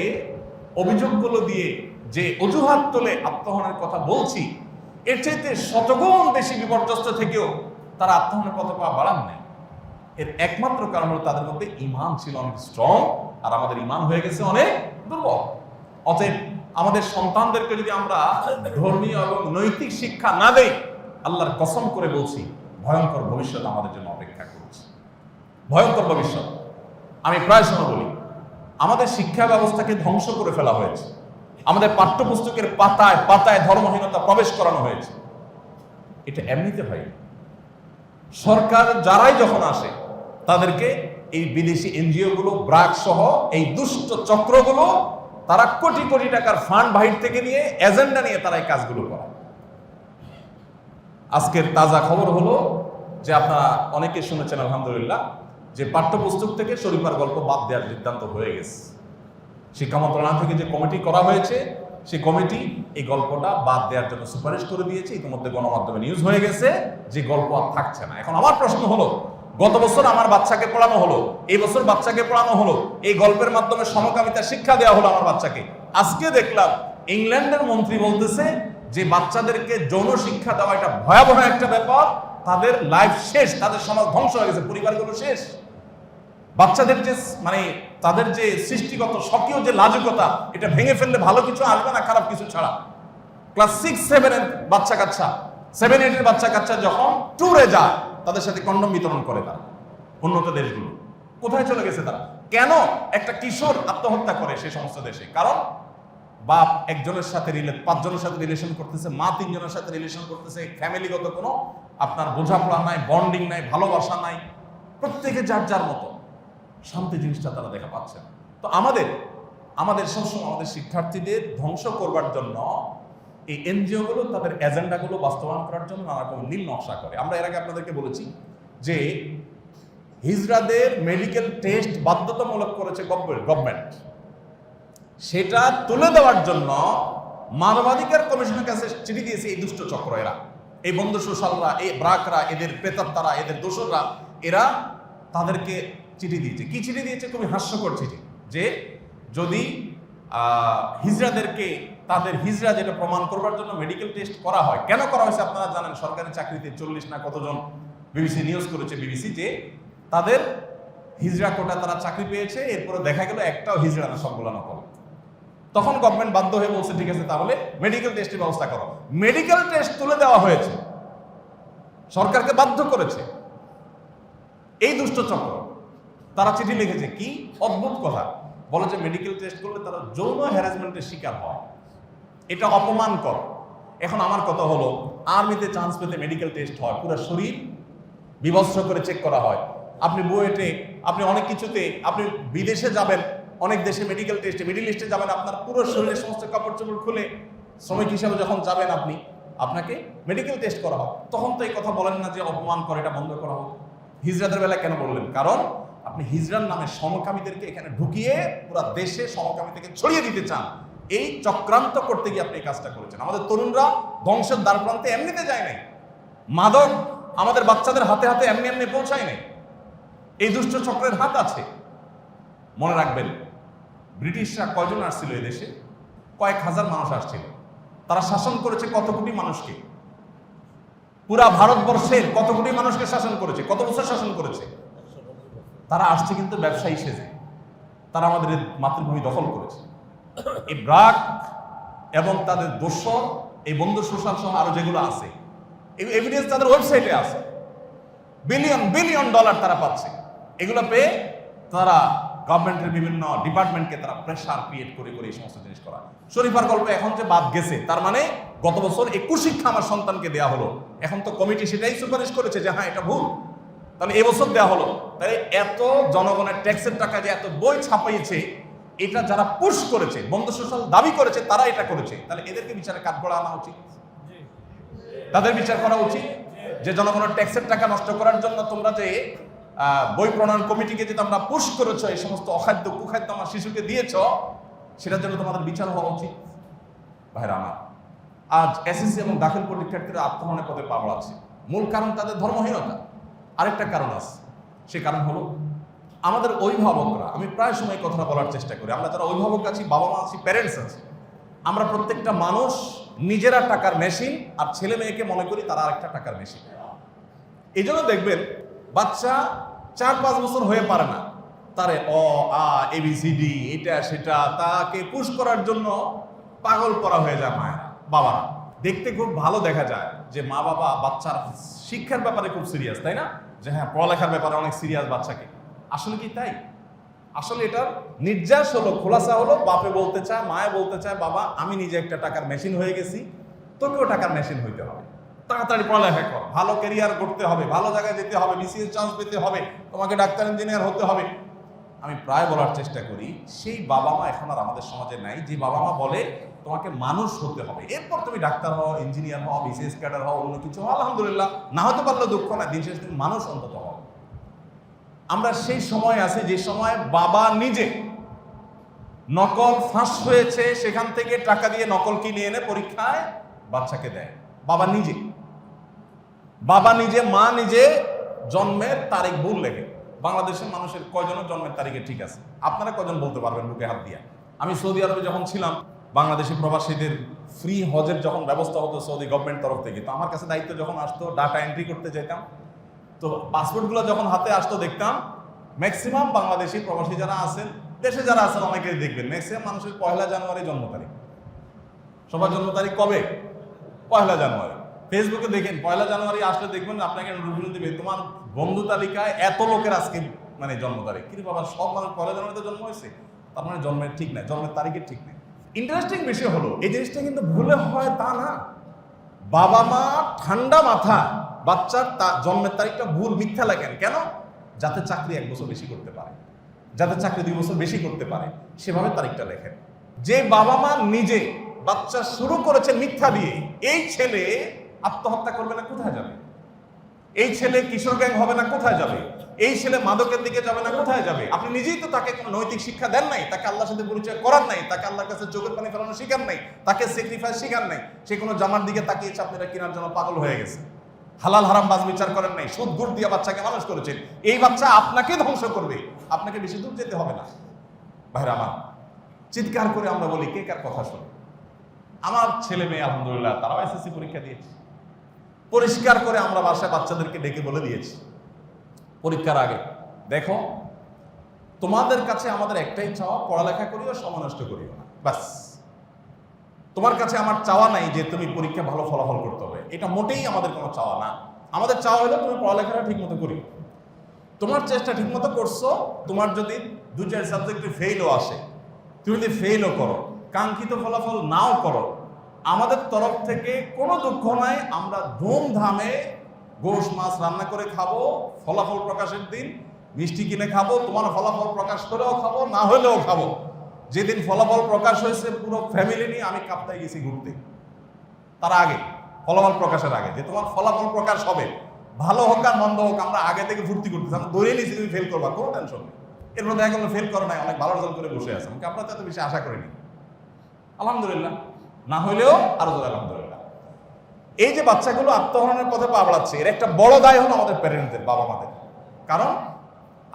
অভিযোগগুলো দিয়ে যে অজুহাত তুলে আত্মহননের কথা বলছি, এর চাইতে শতগুণ বেশি বিপর্যস্ত থেকেও তারা আত্মহননের পথ বাড়ান নাই। এর একমাত্র কারণ হলো তাদের মধ্যে ঈমান ছিল অনেক স্ট্রং, আর আমাদের ঈমান হয়ে গেছে অনেক দুর্বল। অতএব আমাদের সন্তানদেরকে যদি আমরা ধর্মীয় এবং নৈতিক শিক্ষা না দেই, আল্লাহর কসম করে বলছি ভয়ঙ্কর ভবিষ্যৎ আমাদের জন্য অপেক্ষা করছে। ভয়ঙ্কর ভবিষ্যৎ। আমি প্রায় সময় বলি, আমাদের শিক্ষা ব্যবস্থাকে ধ্বংস করে ফেলা হয়েছে। আমাদের পাঠ্যপুস্তকের পাতায় পাতায় ধর্মহীনতা প্রবেশ করানো হয়েছে। এটা এমনিতে হয়। সরকার যারাই যখন আসে তাদেরকে এই বিদেশি এনজিও গুলো, ব্রাক সহ এই দুষ্ট চক্রগুলো, তারা কোটি কোটি টাকার ফান্ড বাহির থেকে নিয়ে এজেন্ডা নিয়ে তারা এই কাজগুলো করে। আজকের তাজা খবর হলো যে আপনারা অনেকে শুনেছেন আলহামদুলিল্লাহ, যে পাঠ্যপুস্তক থেকে শরীফার গল্প বাদ দেওয়ার সিদ্ধান্ত হয়ে গেছে। শিক্ষা মন্ত্রণালয় থেকে যে কমিটি করা হয়েছে, সেই কমিটি এই গল্পটা বাদ দেওয়ার জন্য সুপারিশ করে দিয়েছে। ইতিমধ্যে গণমাধ্যমে নিউজ হয়ে গেছে যে গল্প আর থাকছে না। এখন আমার প্রশ্ন হলো, গত বছর আমার বাচ্চাকে পড়ানো হলো, এই বছর বাচ্চাকে পড়ানো হলো, এই গল্পের মাধ্যমে সমকামিতা শিক্ষা দেওয়া হলো আমার বাচ্চাকে। আজকে দেখলাম ইংল্যান্ডের মন্ত্রী বলতেছে যে বাচ্চাদেরকে যৌন শিক্ষা দেওয়া এটা ভয়াবহ একটা ব্যাপার, তাদের লাইফ শেষ, তাদের সমাজ ধ্বংস হয়ে গেছে, পরিবারগুলো শেষ। বাচ্চাদের যে মানে তাদের যে সৃষ্টিগত স্বকীয় যে লাজুকতা, এটা ভেঙে ফেললে ভালো কিছু আসবে না, খারাপ কিছু ছাড়া। ক্লাস 6-7 এর বাচ্চা কাচ্চা, 7-8 এর বাচ্চা কাচ্চা যখন ট্যুরে যায়, তাদের সাথে কন্ডম বিতরণ করে তারা উন্নত দেশগুলো। কোথায় চলে গেছে তারা? কেন একটা কিশোর আত্মহত্যা করে সে সমস্ত দেশে? কারণ বাপ একজনের সাথে 5 জনের সাথে রিলেশন করতেছে, মা 3 জনের সাথে রিলেশন করতেছে, ফ্যামিলিগত কোনো আপনার বোঝাপড়া নাই, বন্ডিং নাই, ভালোবাসা নাই, প্রত্যেকে যার যার মতো। শান্তি জিনিসটা তারা দেখা পাচ্ছে না। তো আমাদের সবসময় আমাদের শিক্ষার্থীদের ধ্বংস করবার জন্য এই এনজিও গুলো তাদের এজেন্ডাগুলো বাস্তবায়ন করার জন্য নানা রকম নীল নকশা করে। আমরা এর আগে আপনাদেরকে বলেছি যে হিজড়াদের মেডিকেল টেস্ট বাধ্যতামূলক করেছে গভর্নমেন্ট। সেটা তুলে দেওয়ার জন্য মানবাধিকার কমিশনের কাছে চিঠি দিয়েছে এই দুষ্ট চক্র, এরা, এই বন্ধু সোশ্যালরা, এই ব্রাকরা, এদের প্রেতাত্মারা, এদের দোসররা, এরা তাদেরকে চিঠি দিয়েছে। কি চিঠি দিয়েছে? খুবই হাস্যকর চিঠি, যে যদি হিজড়াদেরকে তাদের হিজড়া যেটা প্রমাণ করবার জন্য মেডিকেল টেস্ট করা হয়। কেন করা হয়েছে আপনারা জানেন, সরকারি চাকরিতে 40 না কতজন বিবিসি নিউজ করেছে, বিবিসি, যে তাদের হিজড়া কোটা তারা চাকরি পেয়েছে, এরপরে দেখা গেল একটাও হিজড়া না, সবগুলো নকল। তখন গভর্নমেন্ট বাধ্য হয়ে বলছে ঠিক আছে তাহলে মেডিকেল টেস্টের ব্যবস্থা করো। মেডিকেল টেস্ট তুলে দেওয়া হয়েছে, সরকারকে বাধ্য করেছে এই দুষ্ট চক্র। তারা চিঠি লিখেছে, কি অদ্ভুত কথা, বলে যে মেডিকেল টেস্ট করলে তারা যৌন হ্যারাসমেন্টের শিকার হয়, এটা অপমানকর। এখন আমার কথা হলো, আর্মিতে চান্স পেতে মেডিকেল টেস্ট হয়, পুরো শরীর বিবস্ত্র করে চেক করা হয়। আপনি বুয়েটে, আপনি অনেক কিছুতে, আপনি বিদেশে যাবেন, অনেক দেশে মেডিকেল টেস্টে, মিডিল ইস্টে যাবেন, আপনার পুরো শরীরের সমস্ত কাপড় চোপড় খুলে শ্রমিক হিসাবে যখন যাবেন আপনি, আপনাকে মেডিকেল টেস্ট করা হয়। তখন তো এই কথা বলেন না যে অপমান করে, এটা বন্ধ করা হোক। হিজড়াদের বেলায় কেন বললেন? কারণ আপনি হিজড়ার নামে সমকামীদেরকে এখানে ঢুকিয়ে পুরো দেশে সমকামী থেকে ছড়িয়ে দিতে চান। এই চক্রান্ত করতে গিয়ে আপনি এই কাজটা করেছেন। আমাদের তরুণরা ধ্বংসের দ্বার প্রান্তে এমনিতে যায় নাই, মাদক আমাদের বাচ্চাদের হাতে হাতে এমনি এমনি পৌঁছায় নাই, এই দুষ্ট চক্রের হাত আছে। মনে রাখবেন, ব্রিটিশরা কয়জন আসছিল এই দেশে? কয়েক হাজার মানুষ আসছিল। তারা শাসন করেছে কত কোটি মানুষকে? পুরা ভারতবর্ষের কত কোটি মানুষকে শাসন করেছে? কত বছর শাসন করেছে? তারা আসছে কিন্তু ব্যবসায়ী সেজে, তারা আমাদের মাতৃভূমি দখল করেছে। এই ব্রাক এবং তাদের দোসর, এই বন্ধু সোশ্যাল সহ আরো যেগুলো আছে, এই এভিডেন্স তাদের ওয়েবসাইটে আছে। বিলিয়ন বিলিয়ন ডলার তারা পাচ্ছে। এগুলো পেয়ে তারা গভর্নমেন্টের বিভিন্ন ডিপার্টমেন্টকে তারা প্রেশার ক্রিয়েট করে করে এই সমস্ত জিনিস করা। শরীফার গল্প এখন যে বাদ গেছে, তার মানে গত বছর এই কুশিক্ষা আমার সন্তানকে দেওয়া হলো, এখন তো কমিটি সেটাই সুপারিশ করেছে যে হ্যাঁ এটা ভুল, তাহলে এবছর দেওয়া হলো। তাহলে এত জনগণের ট্যাক্সের টাকা যে এত বই ছাপাইছে, এটা যারা পুশ করেছে, বন্ধু সোশ্যাল দাবি করেছে, তারা এটা করেছে, তাহলে এদেরকে বিচারে কাঠগড়া আনা উচিত, তাদের বিচার করা উচিত। যে জনগণের ট্যাক্সের টাকা নষ্ট করার জন্য তোমরা যে বই প্রণয়ন কমিটিকে যে তোমরা পুশ করেছো, এই সমস্ত অখাদ্য কুখাদ্য আমার শিশুকে দিয়েছ, সেটার জন্য তোমাদের বিচার হওয়া উচিত। ভাইরা আমার, আজ এসএসসি এবং দাখিল পরীক্ষার্থীরা আত্মহননের পথে পা বাড়াচ্ছে। মূল কারণ তাদের ধর্মহীনতা। আরেকটা কারণ আছে, সে কারণ হলো আমাদের অভিভাবকরা, আমি প্রায় সময় কথাটা বলার চেষ্টা করি, আমরা যারা অভিভাবক আছি, বাবা মা আছি, প্যারেন্টস আছি, আমরা প্রত্যেকটা মানুষ নিজেরা টাকার মেশিন, আর ছেলে মেয়েকে মনে করি তারা আরেকটা টাকার মেশিন। এই জন্য দেখবেন বাচ্চা 4-5 বছর হয়ে পারে না, তারে অ আ ABCD এটা সেটা তাকে পুশ করার জন্য পাগল করা হয়ে যায় মায়েরা বাবারা। দেখতে খুব ভালো দেখা যায় যে মা বাবা বাচ্চার শিক্ষার ব্যাপারে খুব সিরিয়াস, তাই না? যে হ্যাঁ, পড়ালেখার ব্যাপারে অনেক সিরিয়াস বাচ্চাকে। আসলে কি তাই? আসলে এটার নির্যাস হলো, খোলাসা হলো, বাপে বলতে চায়, মায়ে বলতে চায়, বাবা আমি নিজে একটা টাকার মেশিন হয়ে গেছি, তোকেও টাকার মেশিন হইতে হবে, তাড়াতাড়ি পড়ালেখা কর, ভালো ক্যারিয়ার করতে হবে, ভালো জায়গায় যেতে হবে, BCS চান্স পেতে হবে, তোমাকে ডাক্তার ইঞ্জিনিয়ার হতে হবে। আমি প্রায় বলার চেষ্টা করি, সেই বাবা মা এখন আর আমাদের সমাজে নাই যে বাবা মা বলে তোমাকে মানুষ হতে হবে, এরপর তুমি ডাক্তার হও, ইঞ্জিনিয়ার হও, BCS ক্যাডার হও, অন্য কিছু হও, আলহামদুলিল্লাহ, না হতে পারলে দুঃখ না, দিন শেষে তুমি মানুষ অন্তত হও। আমরা সেই সময় আছি যে সময় বাবা নিজে নকল ফাঁস হয়েছে, সেখান থেকে টাকা দিয়ে নকল কিনে এনে পরীক্ষায় বাচ্চাকে দেয়। বাবা নিজে, মা নিজে জন্মের তারিখ ভুল লেখে। বাংলাদেশের মানুষের কয়জনের জন্মের তারিখে ঠিক আছে? আপনারা কয়জন বলতে পারবেন বুকে হাত দিয়া? আমি সৌদি আরবে যখন ছিলাম, বাংলাদেশি প্রবাসীদের ফ্রি হজের যখন ব্যবস্থা হতো সৌদি গভর্নমেন্ট তরফ থেকে, তো আমার কাছে দায়িত্ব যখন আসতো, ডাটা এন্ট্রি করতে যেতাম, তো পাসপোর্টগুলো যখন হাতে আসতো দেখতাম ম্যাক্সিমাম বাংলাদেশি প্রবাসী যারা আছেন, দেশে যারা আছেন অনেকেই দেখবেন ম্যাক্সিমাম মানুষের 1 জানুয়ারি জন্ম তারিখ। সবার জন্ম তারিখ কবে? 1 জানুয়ারি। ফেসবুকে দেখেন 1 জানুয়ারি আসলে দেখবেন আপনাকে নোটিফিকেশন দিবে, তোমার বন্ধু তালিকায় এত লোকের আজকে মানে জন্ম তারিখ। কিন্তু বাবা, সব মানুষ 1 জানুয়ারিতে জন্ম হয়েছে, তার মানে জন্মের ঠিক নাই, জন্মের তারিখের ঠিক নেই। ইন্টারেস্টিং বিষয় হলো, এই জিনিসটা কিন্তু ভুলে হয় তা না। বাবা মা ঠান্ডা মাথা বাচ্চার জন্মের তারিখটা ভুল, মিথ্যা লেখেন কেন? যাতে চাকরি 1 বছর বেশি করতে পারে, যাতে চাকরি 2 বছর বেশি করতে পারে, সেভাবে তারিখটা লেখেন। যে বাবা মা নিজে বাচ্চা শুরু করেছে মিথ্যা দিয়ে, এই ছেলে আত্মহত্যা করবে না কোথায় যাবে? এই ছেলে কিশোর গ্যাং হবে না কোথায় যাবে? এই ছেলে মাদকের দিকে যাবে না কোথায় যাবে? আপনি নিজেই তো তাকে কোনো নৈতিক শিক্ষা দেন নাই, তাকে আল্লাহর সাথে পরিচয় করার নাই, তাকে আল্লাহর কাছে চোখের পানি ফেলানো শিখার নাই, তাকে স্যাক্রিফাইস শিখার নাই। সে কোনো জামার দিকে তাকিয়েছে, আপনারা কেনার জন্য পাগল হয়ে গেছে। হালাল হারাম বাজ বিচার করেন নাই, সুদ ঘুষ দিয়ে বাচ্চাকে মানুষ করেছেন। এই বাচ্চা আপনাকে ধ্বংস করবে, আপনাকে বেশি দূর যেতে হবে না। ভাইরা আমার, চিৎকার করে আমরা বলি কে কার কথা শোনে? আমার ছেলে মেয়ে আলহামদুলিল্লাহ তারাও SSC পরীক্ষা দিয়েছে। পরিষ্কার করে আমরা বাসায় বাচ্চাদেরকে ডেকে বলে দিয়েছি পরীক্ষার আগে, দেখো তোমাদের কাছে আমাদের একটাই চাওয়া, পড়ালেখা করিও, সময় নষ্ট করিও না, বাস। তোমার কাছে আমার চাওয়া নাই যে তুমি পরীক্ষা ভালো ফলাফল করতে হবে, এটা মোটেই আমাদের কোনো চাওয়া না। আমাদের চাওয়া হলো তুমি পড়ালেখাটা ঠিক মতো করি, তোমার চেষ্টা ঠিক মতো করছো, তোমার যদি 2-4 সাবজেক্টে ফেইলও আসে, তুমি যদি ফেইলও করো, কাঙ্ক্ষিত ফলাফল নাও করো, আমাদের তরফ থেকে কোনো দুঃখ নাই, আমরা ধুমধামে গোশ মাছ রান্না করে খাবো, ফলাফল প্রকাশের দিন মিষ্টি কিনে খাবো, তোমার ফলাফল প্রকাশ করেও খাবো, না হলেও খাবো। যেদিন ফলাফল প্রকাশ হয়েছে পুরো ফ্যামিলি নিয়ে আমি কাপ্তায় গেছি ঘুরতে, তার আগে ফলাফল প্রকাশের আগে, যে তোমার ফলাফল প্রকাশ হবে, ভালো হোক আর মন্দ হোক, আমরা আগে থেকে ফুর্তি করতেছি, আমরা ধরে নিয়েছি তুমি ফেল করবা, কোনো টেনশন নেই। এরপর দেখা গেলো ফেল করো নাই, অনেক ভালো রেজাল্ট করে বসে আছে, আমরা তো এত বেশি আশা করিনি, আলহামদুলিল্লাহ, না হইলেও আরো জোরে আলহামদুলিল্লাহ। এই যে বাচ্চাগুলো আত্মহরণের পথে পা বাড়াচ্ছে, এর একটা বড় দায় হলো আমাদের প্যারেন্টদের, বাবা মাদের। কারণ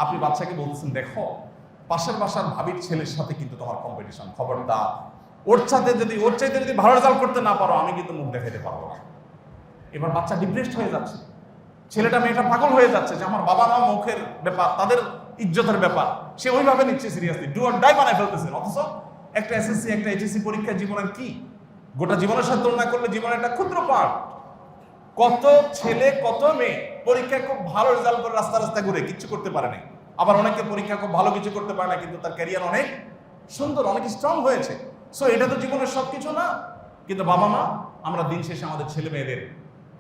আপনি বাচ্চাকে বলতেছেন, দেখো পাশের বাসার ভাবির ছেলের সাথে কিন্তু তোমার কম্পিটিশন, খবরদার, ওর চাইতে যদি ভালো রেজাল্ট করতে না পারো, আমি কিন্তু মুখ দেখাতে পারবো না। এবার বাচ্চা ডিপ্রেসড হয়ে যাচ্ছে, ছেলেটা মেয়েটা পাগল হয়ে যাচ্ছে যে আমার বাবা মা মুখের ব্যাপার, তাদের ইজ্জতের ব্যাপার, সে ওইভাবে নিচ্ছে সিরিয়াসলি, ডু অর ডাই বানায় ফেলতেছে। অথচ একটা SSC একটা HSC পরীক্ষা জীবনের কি, গোটা জীবনের সাথে তুলনা করলে জীবনের একটা ক্ষুদ্র পার্ট। কত ছেলে কত মেয়ে পরীক্ষায় খুব ভালো রেজাল্ট করে রাস্তা রাস্তা ঘুরে কিচ্ছু করতে পারে নাই, আবার অনেকে পরীক্ষা খুব ভালো কিছু করতে পারে না, কিন্তু তার ক্যারিয়ার অনেক সুন্দর, অনেক স্ট্রং হয়েছে। সো এটা তো জীবনের সবকিছু না। কিন্তু বাবা মা আমরা দিন শেষে আমাদের ছেলে মেয়েদের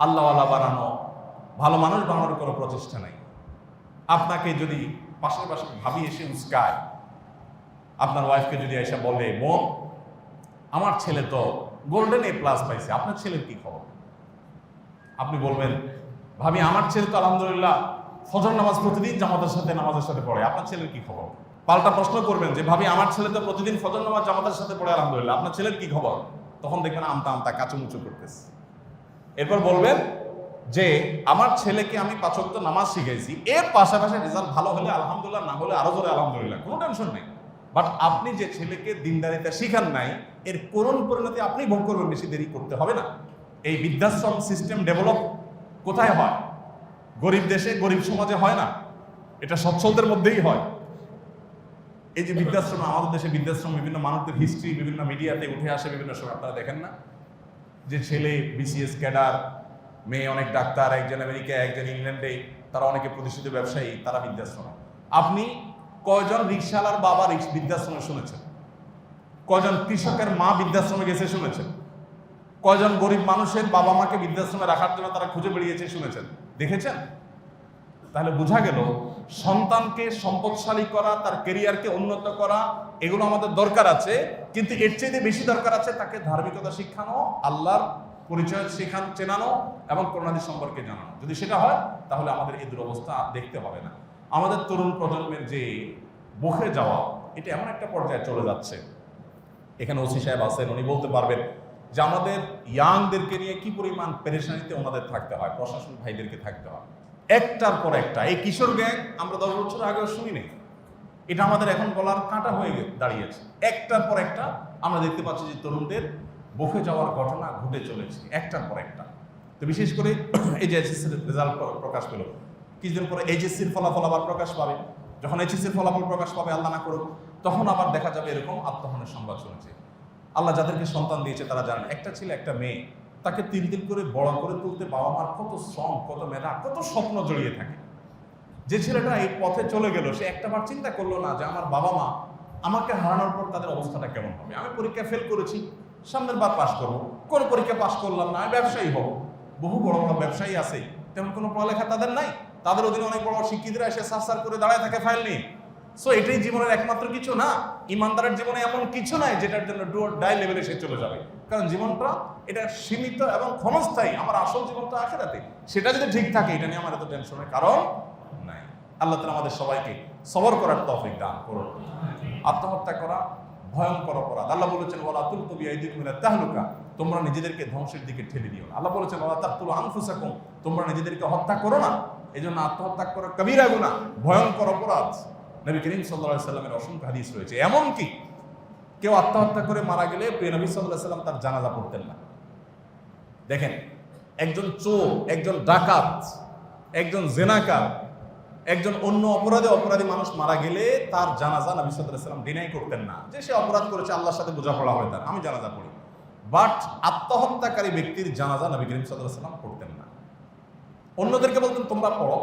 আল্লাহওয়ালা বানানো, ভালো মানুষ বানানোর কোনো প্রচেষ্টা নাই। আপনাকে যদি পাশের ভাবি এসে উস্কায়, আপনার ওয়াইফকে যদি এসে বলে, বোন আমার ছেলে তো গোল্ডেন A+ পাইছে, আপনার ছেলের কি খবর? আপনি বলবেন, ভাবি আমার ছেলে তো আলহামদুলিল্লাহ ফজর নামাজ প্রতিদিন নামাজের সাথে পড়ে, আপনার ছেলের কি খবর? পাল্টা প্রশ্ন করবেন যে, ভাবি আমার ছেলে তো প্রতিদিন ফজর নামাজ জামাতের সাথে পড়ে আলহামদুলিল্লাহ, আপনার ছেলের কি খবর? তখন দেখবেন আমতা আমতা কাচুমুচু করতেছে। এরপর বলবেন, যে আমার ছেলেকে আমি 5 ওয়াক্ত নামাজ শিখাইছি, এর পাশাপাশি রেজাল্ট ভালো হলে আলহামদুলিল্লাহ, না হলে আরো জোরে আলহামদুলিল্লাহ, কোনো টেনশন নেই। বাট আপনি যে ছেলেকে দিনদারিতা শিখান নাই, এর করুণ পরিণতি আপনি ভোগ করবেন, বেশি দেরি করতে হবে না। এই বৃদ্ধাশ্রম সিস্টেম ডেভেলপ কোথায় হয়? গরিব দেশে, গরিব সমাজে হয় না, এটা সচ্ছলদের মধ্যেই হয়। এই যে বৃদ্ধাশ্রম, আমাদের দেশে বৃদ্ধাশ্রম বিভিন্ন মানুষদের হিস্ট্রি বিভিন্ন মিডিয়াতে উঠে আসে বিভিন্ন সময়, আপনারা দেখেন না যে ছেলে বিসিএস ক্যাডার, মেয়ে অনেক ডাক্তার, একজন আমেরিকা, একজন ইংল্যান্ডে, তারা অনেকে প্রতিষ্ঠিত ব্যবসায়ী, তারা বৃদ্ধাশ্রমে। আপনি কয়জন রিক্সাওয়ালার বাবা বৃদ্ধাশ্রমে শুনেছেন? কয়জন কৃষকের মা বৃদ্ধাশ্রমে গেছে শুনেছেন? কয়জন গরিব মানুষের বাবা মাকে বৃদ্ধাশ্রমে রাখার জন্য তারা খুঁজে বেরিয়েছে শুনেছেন, দেখেছেন? তাহলে বোঝা গেল সন্তানকে সম্পদশালী করা, তার কেরিয়ারকে উন্নত করা, এগুলো আমাদের দরকার আছে, কিন্তু এর চেয়ে বেশি দরকার আছে তাকে ধার্মিকতা শিখানো, আল্লাহর পরিচয় শেখানো, চেনানো এবং করোনাদি সম্পর্কে জানানো। যদি সেটা হয় তাহলে আমাদের এই দুরবস্থা দেখতে হবে না। আমাদের তরুণ প্রজন্মের যে বকে যাওয়া, এটা এমন একটা পর্যায়ে চলে যাচ্ছে, এখানে ওসি সাহেব আছেন, উনি বলতে পারবেন যে আমাদের ইয়াংদেরকে নিয়ে কি পরিমাণ পেরেশানিতে ওনাদের থাকতে হয়, প্রশাসন ভাইদেরকে থাকতে হয় একটার পর একটা। এই কিশোর গ্যাং আমরা 10 বছর আগেও শুনিনি, এটা আমাদের এখন গলার কাঁটা হয়ে দাঁড়িয়েছে। একটার পর একটা আমরা দেখতে পাচ্ছি যে তরুণদের বকে যাওয়ার ঘটনা ঘটে চলেছে একটার পর একটা। তো বিশেষ করে এই যে এইচএসসির রেজাল্ট প্রকাশ পেল, কিছুদিন পরে এইচএসসির ফলাফল আবার প্রকাশ পাবে। যখন এইচএসসির ফলাফল প্রকাশ পাবে, আল্লাহ না করুক, তখন আবার দেখা যাবে এরকম আত্মহননের সংবাদ শুনেছে। আল্লাহ যাদেরকে সন্তান দিয়েছে তারা জানেন, একটা ছেলে একটা মেয়ে, তাকে 3 দিন করে বড় করে তুলতে বাবা মার কত শ্রম, কত মেধা, কত স্বপ্ন জড়িয়ে থাকে। যে ছেলেটা এই পথে চলে গেল, সে একটাবার চিন্তা করলো না যে আমার বাবা মা আমাকে হারানোর পর তাদের অবস্থাটা কেমন হবে। আমি পরীক্ষা ফেল করেছি, সামনের বার পাশ করবো, কোনো পরীক্ষা পাশ করলাম না, আমি ব্যবসায়ী হব। বহু বড় বড় ব্যবসায়ী আছে, তেমন কোনো পড়ালেখা তাদের নাই, তাদের অধীনে অনেক বড় শিক্ষিতরা এসে সার করে দাঁড়ায় থাকে ফাইল নিয়ে। সো এটাই জীবনের একমাত্র কিছু না। ইমানদারের জীবনে এমন কিছু নাই যেটার জন্য ডু অর ডাই লেভেলে সে চলে যাবে, কারণ জীবনটা এটা সীমিত এবং ক্ষণস্থায়ী। আমার আসল জীবনটা আখিরাতে, সেটা যদি ঠিক থাকে এটা নিয়ে আমার এত টেনশনের কারণ নাই। আল্লাহ তাআলা আমাদের সবাইকে সবর করার তৌফিক দান করুন। আত্মহত্যা করা ভয়ঙ্কর অপরাধ। আল্লাহ বলেছেন ওয়ালা তুলকু বিআইদিকুম ইলা তাহলুকা, তোমরা নিজেদেরকে ধ্বংসের দিকে ঠেলে দিও না। আল্লাহ বলেছেন ওয়ালা তাকতুলু আনফুসাকুম, তোমরা নিজেদেরকে হত্যা করো না। এজন্য আত্মহত্যা করা কবিরা গুনাহ, ভয়ঙ্কর অপরাধ। নবী করিম সাল্লাল্লাহু আলাইহি সাল্লামের অসংখ্য হাদিস রয়েছে। এমনকি কেউ আত্মহত্যা করে মারা গেলে প্রিয় নবী সাল্লাল্লাহু আলাইহি সাল্লাম তার জানাজা পড়তেন না। দেখেন, একজন চোর, একজন ডাকাত, একজন জেনাকার, একজন অন্য অপরাধী মানুষ মারা গেলে তার জানাজা নবী সাল্লাল্লাহু আলাইহি সাল্লাম ডিনাই করতেন না, যে সে অপরাধ করেছে, আল্লাহর সাথে বোঝাপড়া হয় তার, আমি জানাজা পড়ি। বাট আত্মহত্যাকারী ব্যক্তির জানাজা নবী করিম সাল্লাল্লাহু আলাইহি সাল্লাম পড়তেন না। অন্যদেরকে বলতেন তোমরা পড়ো,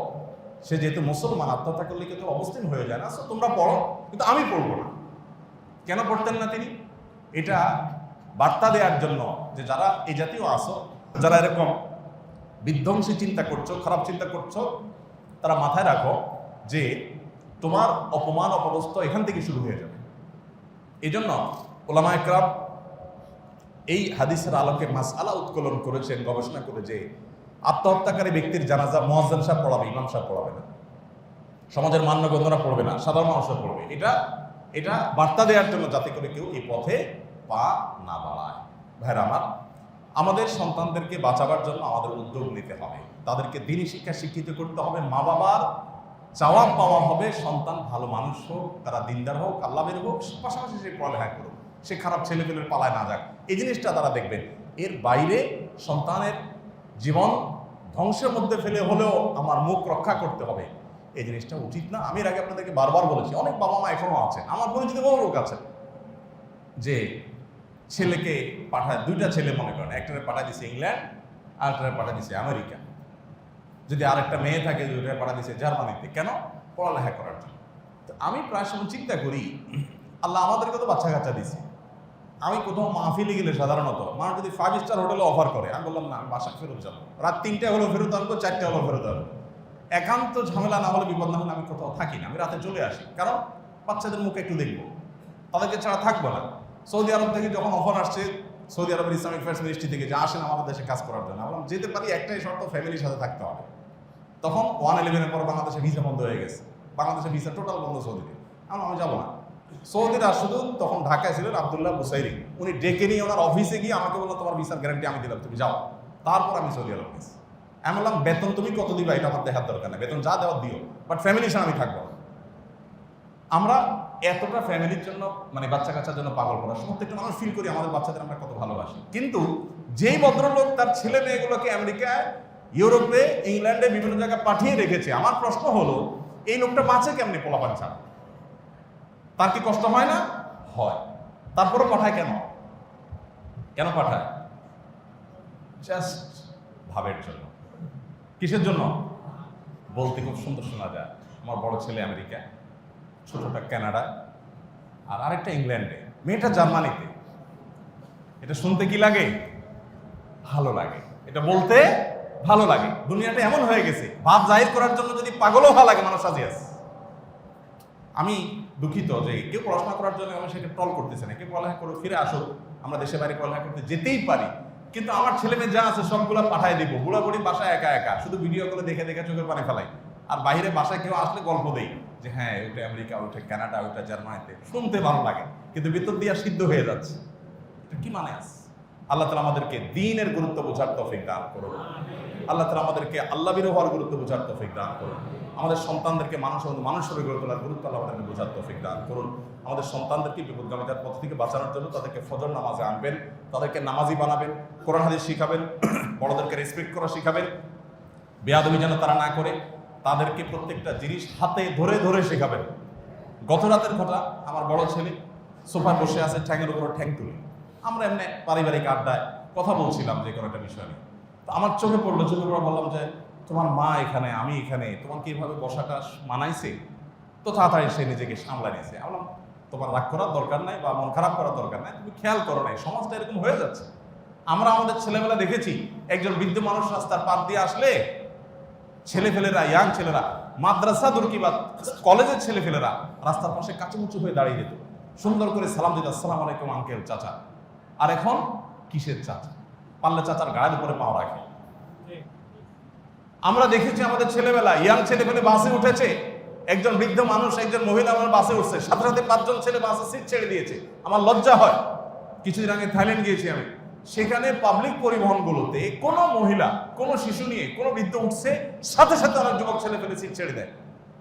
সে যেহেতু মুসলমান, আত্মহত্যা করলে কিন্তু অবস্থান হয়ে যায় না, সো তোমরা পড়ো, কিন্তু আমি পড়বো না। কেন পড়তেন না তিনি? এটা বার্তা দেওয়ার জন্য যে যারা এই জাতীয় আসো, যারা এরকম বিধ্বংসী চিন্তা করছো, খারাপ চিন্তা করছো, তারা মাথায় রাখো যে তোমার অপমান অপদস্থ এখান থেকে শুরু হয়ে যাবে। এই জন্য ওলামা একরাম এই হাদিসের আলোকে মাসআলা উত্তোলন করেছেন, গবেষণা করে, যে আত্মহত্যাকারী ব্যক্তির জানাজা মুয়াজ্জিন সাহেব পড়াবে, ইমাম সাহেব পড়াবে না, সমাজের মান্যগণ্যরা পড়বে না, সাধারণ মানুষরা পড়বে। এটা বার্তা দেওয়ার জন্য, যাতে করে কেউ এই পথে পা না বাড়ায়। ভাইরা আমার, আমাদের সন্তানদেরকে বাঁচাবার জন্য আমাদের উদ্যোগ নিতে হবে, তাদেরকে দ্বীনি শিক্ষা শিক্ষিত করতে হবে। মা বাবার চাওয়া পাওয়া হবে সন্তান ভালো মানুষ হোক, তারা দিনদার হোক, আল্লাহর হোক, পাশাপাশি সে পড়ালেখা করুক, সে খারাপ ছেলেপেলের পালায় না যাক, এই জিনিসটা তারা দেখবেন। এর বাইরে সন্তানের জীবন ধ্বংসের মধ্যে ফেলে হলেও আমার মুখ রক্ষা করতে হবে, এই জিনিসটা উচিত না। আমি এর আগে আপনাদেরকে বারবার বলেছি, অনেক বাবা মা এখনো আছেন, আমার পরিচিত বহু লোক আছেন, যে ছেলেকে পাঠায়, 2টা ছেলে মনে করেন, একটারে পাঠায় দিছে ইংল্যান্ড, আরেকটারে পাঠায় দিছে আমেরিকা। যদি আরেকটা মেয়ে থাকে, 2টারে পাঠায় দিছে জার্মানিতে। কেন? পড়ালেখা করার জন্য। তো আমি প্রায় সময় চিন্তা করি, আল্লাহ আমাদেরকে তো বাচ্চা কাচ্চা দিছে, আমি কোথাও মাহফিলে গেলে সাধারণত মানুষ যদি 5 স্টার হোটেলে অফার করে, আমি বললাম না, আমি বাসায় ফেরত যাবো, রাত 3টে হলো ফেরত আসবো, 4টে হলো ফেরত আসবো। একান্ত ঝামেলা না হলে, বিপদ না হলে আমি কোথাও থাকি না, আমি রাতে চলে আসি, কারণ বাচ্চাদের মুখে একটু দেখবো, তাদেরকে ছাড়া থাকবো না। সৌদি আরব থেকে যখন অফার আসছে, সৌদি আরবের ইসলামিক ফার্স্ট মিনিস্ট্রি থেকে, যে আসেন আমাদের দেশে কাজ করার জন্য, বললাম যেতে পারি, একটাই শর্ত, ফ্যামিলির সাথে থাকতে হবে। তখন 111-এর পর বাংলাদেশে ভিসা বন্ধ হয়ে গেছে, বাংলাদেশে ভিসা টোটাল বন্ধ সৌদিতে। আমি যাবো না। সৌদিরা শুধু তখন ঢাকায় ছিলেন আব্দুল্লাহ বুসাইরি, উনি ডেকে নিয়ে ওনার অফিসে গিয়ে আমাকে বললো তোমার ভিসার গ্যারান্টি আমি দিলাম, তুমি যাও। তারপর আমি সৌদি আরব গেছি। আমি বললাম বেতন তুমি কত দিবা এটা আমার দেখার দরকার নেই, বেতন যা দেওয়ার দিও, বাট ফ্যামিলির সাথে আমি থাকবো না। আমরা এতটা ফ্যামিলির জন্য মানে বাচ্চা কাচ্চার জন্য পাগল করা, প্রত্যেকটা মানুষ ফিল করি আমাদের বাচ্চাদের আমরা কত ভালোবাসি। কিন্তু যেই ভদ্রলোক তার ছেলে মেয়েগুলোকে আমেরিকায়, ইউরোপে, ইংল্যান্ডে বিভিন্ন জায়গায় পাঠিয়ে রেখেছে, আমার প্রশ্ন হলো এই লোকটা বাঁচে কেমনি পোলাপান ছাড়া? তার কি কষ্ট হয় না? হয়। তারপরে পাঠায় কেন? কেন পাঠায়? জাস্ট ভাবের জন্য। কিসের জন্য? বলতে খুব সুন্দর শোনা যায়। আমার বড় ছেলে আমেরিকা, ছোটটা কানাডা, আর আরেকটা ইংল্যান্ডে, মেয়েটা জার্মানিতে। এটা শুনতে কি লাগে? ভালো লাগে। এটা বলতে ভালো লাগে। দুনিয়াটা এমন হয়ে গেছে, ভাব জাহির করার জন্য যদি পাগলও হওয়া লাগে মানুষ রাজি আছে। আমি দুঃখিত যে কেউ পড়াশোনা করার জন্য আমি সেটা টল করতেছে না, কেউ পড়ালেখা করে ফিরে আসো, আমরা দেশে বাইরে পড়ালেখা করতে যেতেই পারি, কিন্তু আমার ছেলে মেয়ে যা আছে সবগুলো পাঠায় দিব। বুড়া বুড়ি বাসায় একা একা শুধু ভিডিও করে দেখে দেখে চোখের পানি ফেলাই, আর বাইরে বাসায় কেউ আসলে গল্প দেই যে হ্যাঁ ওইটা আমেরিকা, ওইটা কানাডা, ওইটা জার্মানিতে। শুনতে ভালো লাগে কিন্তু ভিতর দিয়ে সিদ্ধ হয়ে যাচ্ছে। এটা কি মানে আছে? আল্লাহ তাআলা আমাদেরকে দ্বীনের গুরুত্ব বোঝার তৌফিক দান করুন। আল্লাহ তাআলা আমাদেরকে আল্লাহ বিরোধী হওয়ার গুরুত্ব বোঝার তৌফিক দান করুন। আমাদের সন্তানদেরকে মানুষের গড়ে তোলার গুরুত্ব আল্লাহ আমাদেরকে বোঝার তৌফিক দান করুন। আমাদের সন্তানদেরকে বিপদগামিতার পথ থেকে বাঁচানোর জন্য তাদেরকে ফজর নামাজে আনবেন, তাদেরকে নামাজি বানাবেন, কোরআন হাদিস শিখাবেন, বড়দেরকে রেসপেক্ট করা শিখাবেন, বেয়াদবি যেন তারা না করে, তাদেরকে প্রত্যেকটা জিনিস হাতে ধরে ধরে শেখাবেন। গত রাতের কথা, আমার বড় ছেলে সোফায় বসে আছে, ঠ্যাঙের উপর ঠ্যাং তুলে, আমরা এমনি পারিবারিক আড্ডায় কথা বলছিলাম যে কোনো একটা বিষয় নিয়ে। তো আমার চোখে পড়লো, চোখে পড়ে বললাম যে তোমার মা এখানে, আমি এখানে, তোমার কি এভাবে বসাটা মানাইছে? তো তাড়াতাড়ি সে নিজেকে সামলা নিয়েছে। বললাম তোমার রাগ করার দরকার নাই বা মন খারাপ করার দরকার নাই, তুমি খেয়াল করো নাই, সমাজটা এরকম হয়ে যাচ্ছে। আমরা আমাদের ছেলেবেলা দেখেছি একজন বৃদ্ধ মানুষ রাস্তার পার দিয়ে আসলে ছেলেফেলেরা, ইয়াং ছেলেরা, মাদ্রাসা দুর্কিবাদ কলেজের ছেলেফেলেরা রাস্তার পাশে কাচুমুচু হয়ে দাঁড়িয়ে যেত, সুন্দর করে সালাম দিত, আসসালামু আলাইকুম আঙ্কেল, চাচা। আর এখন কিসের চাচা? পারলে চাচার গায়ের উপরে পাও রাখে। আমরা দেখেছি আমাদের ছেলেবেলা, ইয়াং ছেলেপেলে বাসে উঠেছে, একজন বৃদ্ধ মানুষ, একজন মহিলা আমার বাসে উঠছে, সাথে সাথে 5 জন ছেলে বাসে সিট ছেড়ে দিয়েছে। আমার লজ্জা হয়। কিছুদিন আগে থাইল্যান্ড গিয়েছি আমি, সেখানে পাবলিক পরিবহনগুলোতে কোনো মহিলা, কোনো শিশু নিয়ে কোনো বৃদ্ধ উঠছে, সাথে সাথে অনেক যুবক ছেলে ফেলে সিট ছেড়ে দেয়।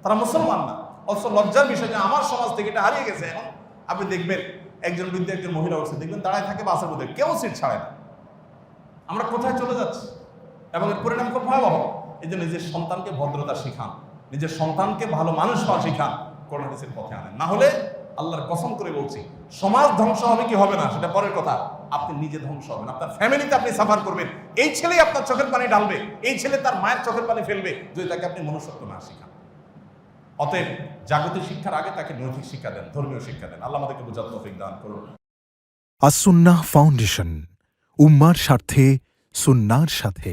তারা মুসলমান না, অথচ লজ্জার বিষয় যে আমার সমাজ থেকে এটা হারিয়ে গেছে। এখন আপনি দেখবেন একজন বৃদ্ধ, একজন মহিলা উঠছে, দেখবেন দাঁড়ায় থাকে বাসের মধ্যে, কেউ সিট ছাড়ে না। আমরা কোথায় চলে যাচ্ছি? এবং এর পরিণাম খুব ভয়াবহ। এই জন্য নিজের সন্তানকে ভদ্রতা শিখান, নিজের সন্তানকে ভালো মানুষ হওয়া শিখান, কোরআন হাদিসের পথে আনেন। না হলে আল্লাহর কসম করে বলছি, সমাজ ধ্বংস হবে কি হবে না সেটা পরের কথা, আপনি নিজে ধ্বংস হবেন, আপনার ফ্যামিলিতে আপনি সাফার করবেন। এই ছেলেই আপনার চোখের পানি ঢালবে, এই ছেলে তার মায়ের চোখের পানি ফেলবে যদি তাকে আপনি মনুষ্যত্ব না শিখান। অতএব জাগতিক শিক্ষার আগে তাকে নৈতিক শিক্ষা দেন, ধর্মীয় শিক্ষা দেন। আল্লাহ আমাদেরকে বোঝার তৌফিক দান করুন। আস-সুন্নাহ ফাউন্ডেশন, উম্মার স্বার্থে সুন্নাহর সাথে।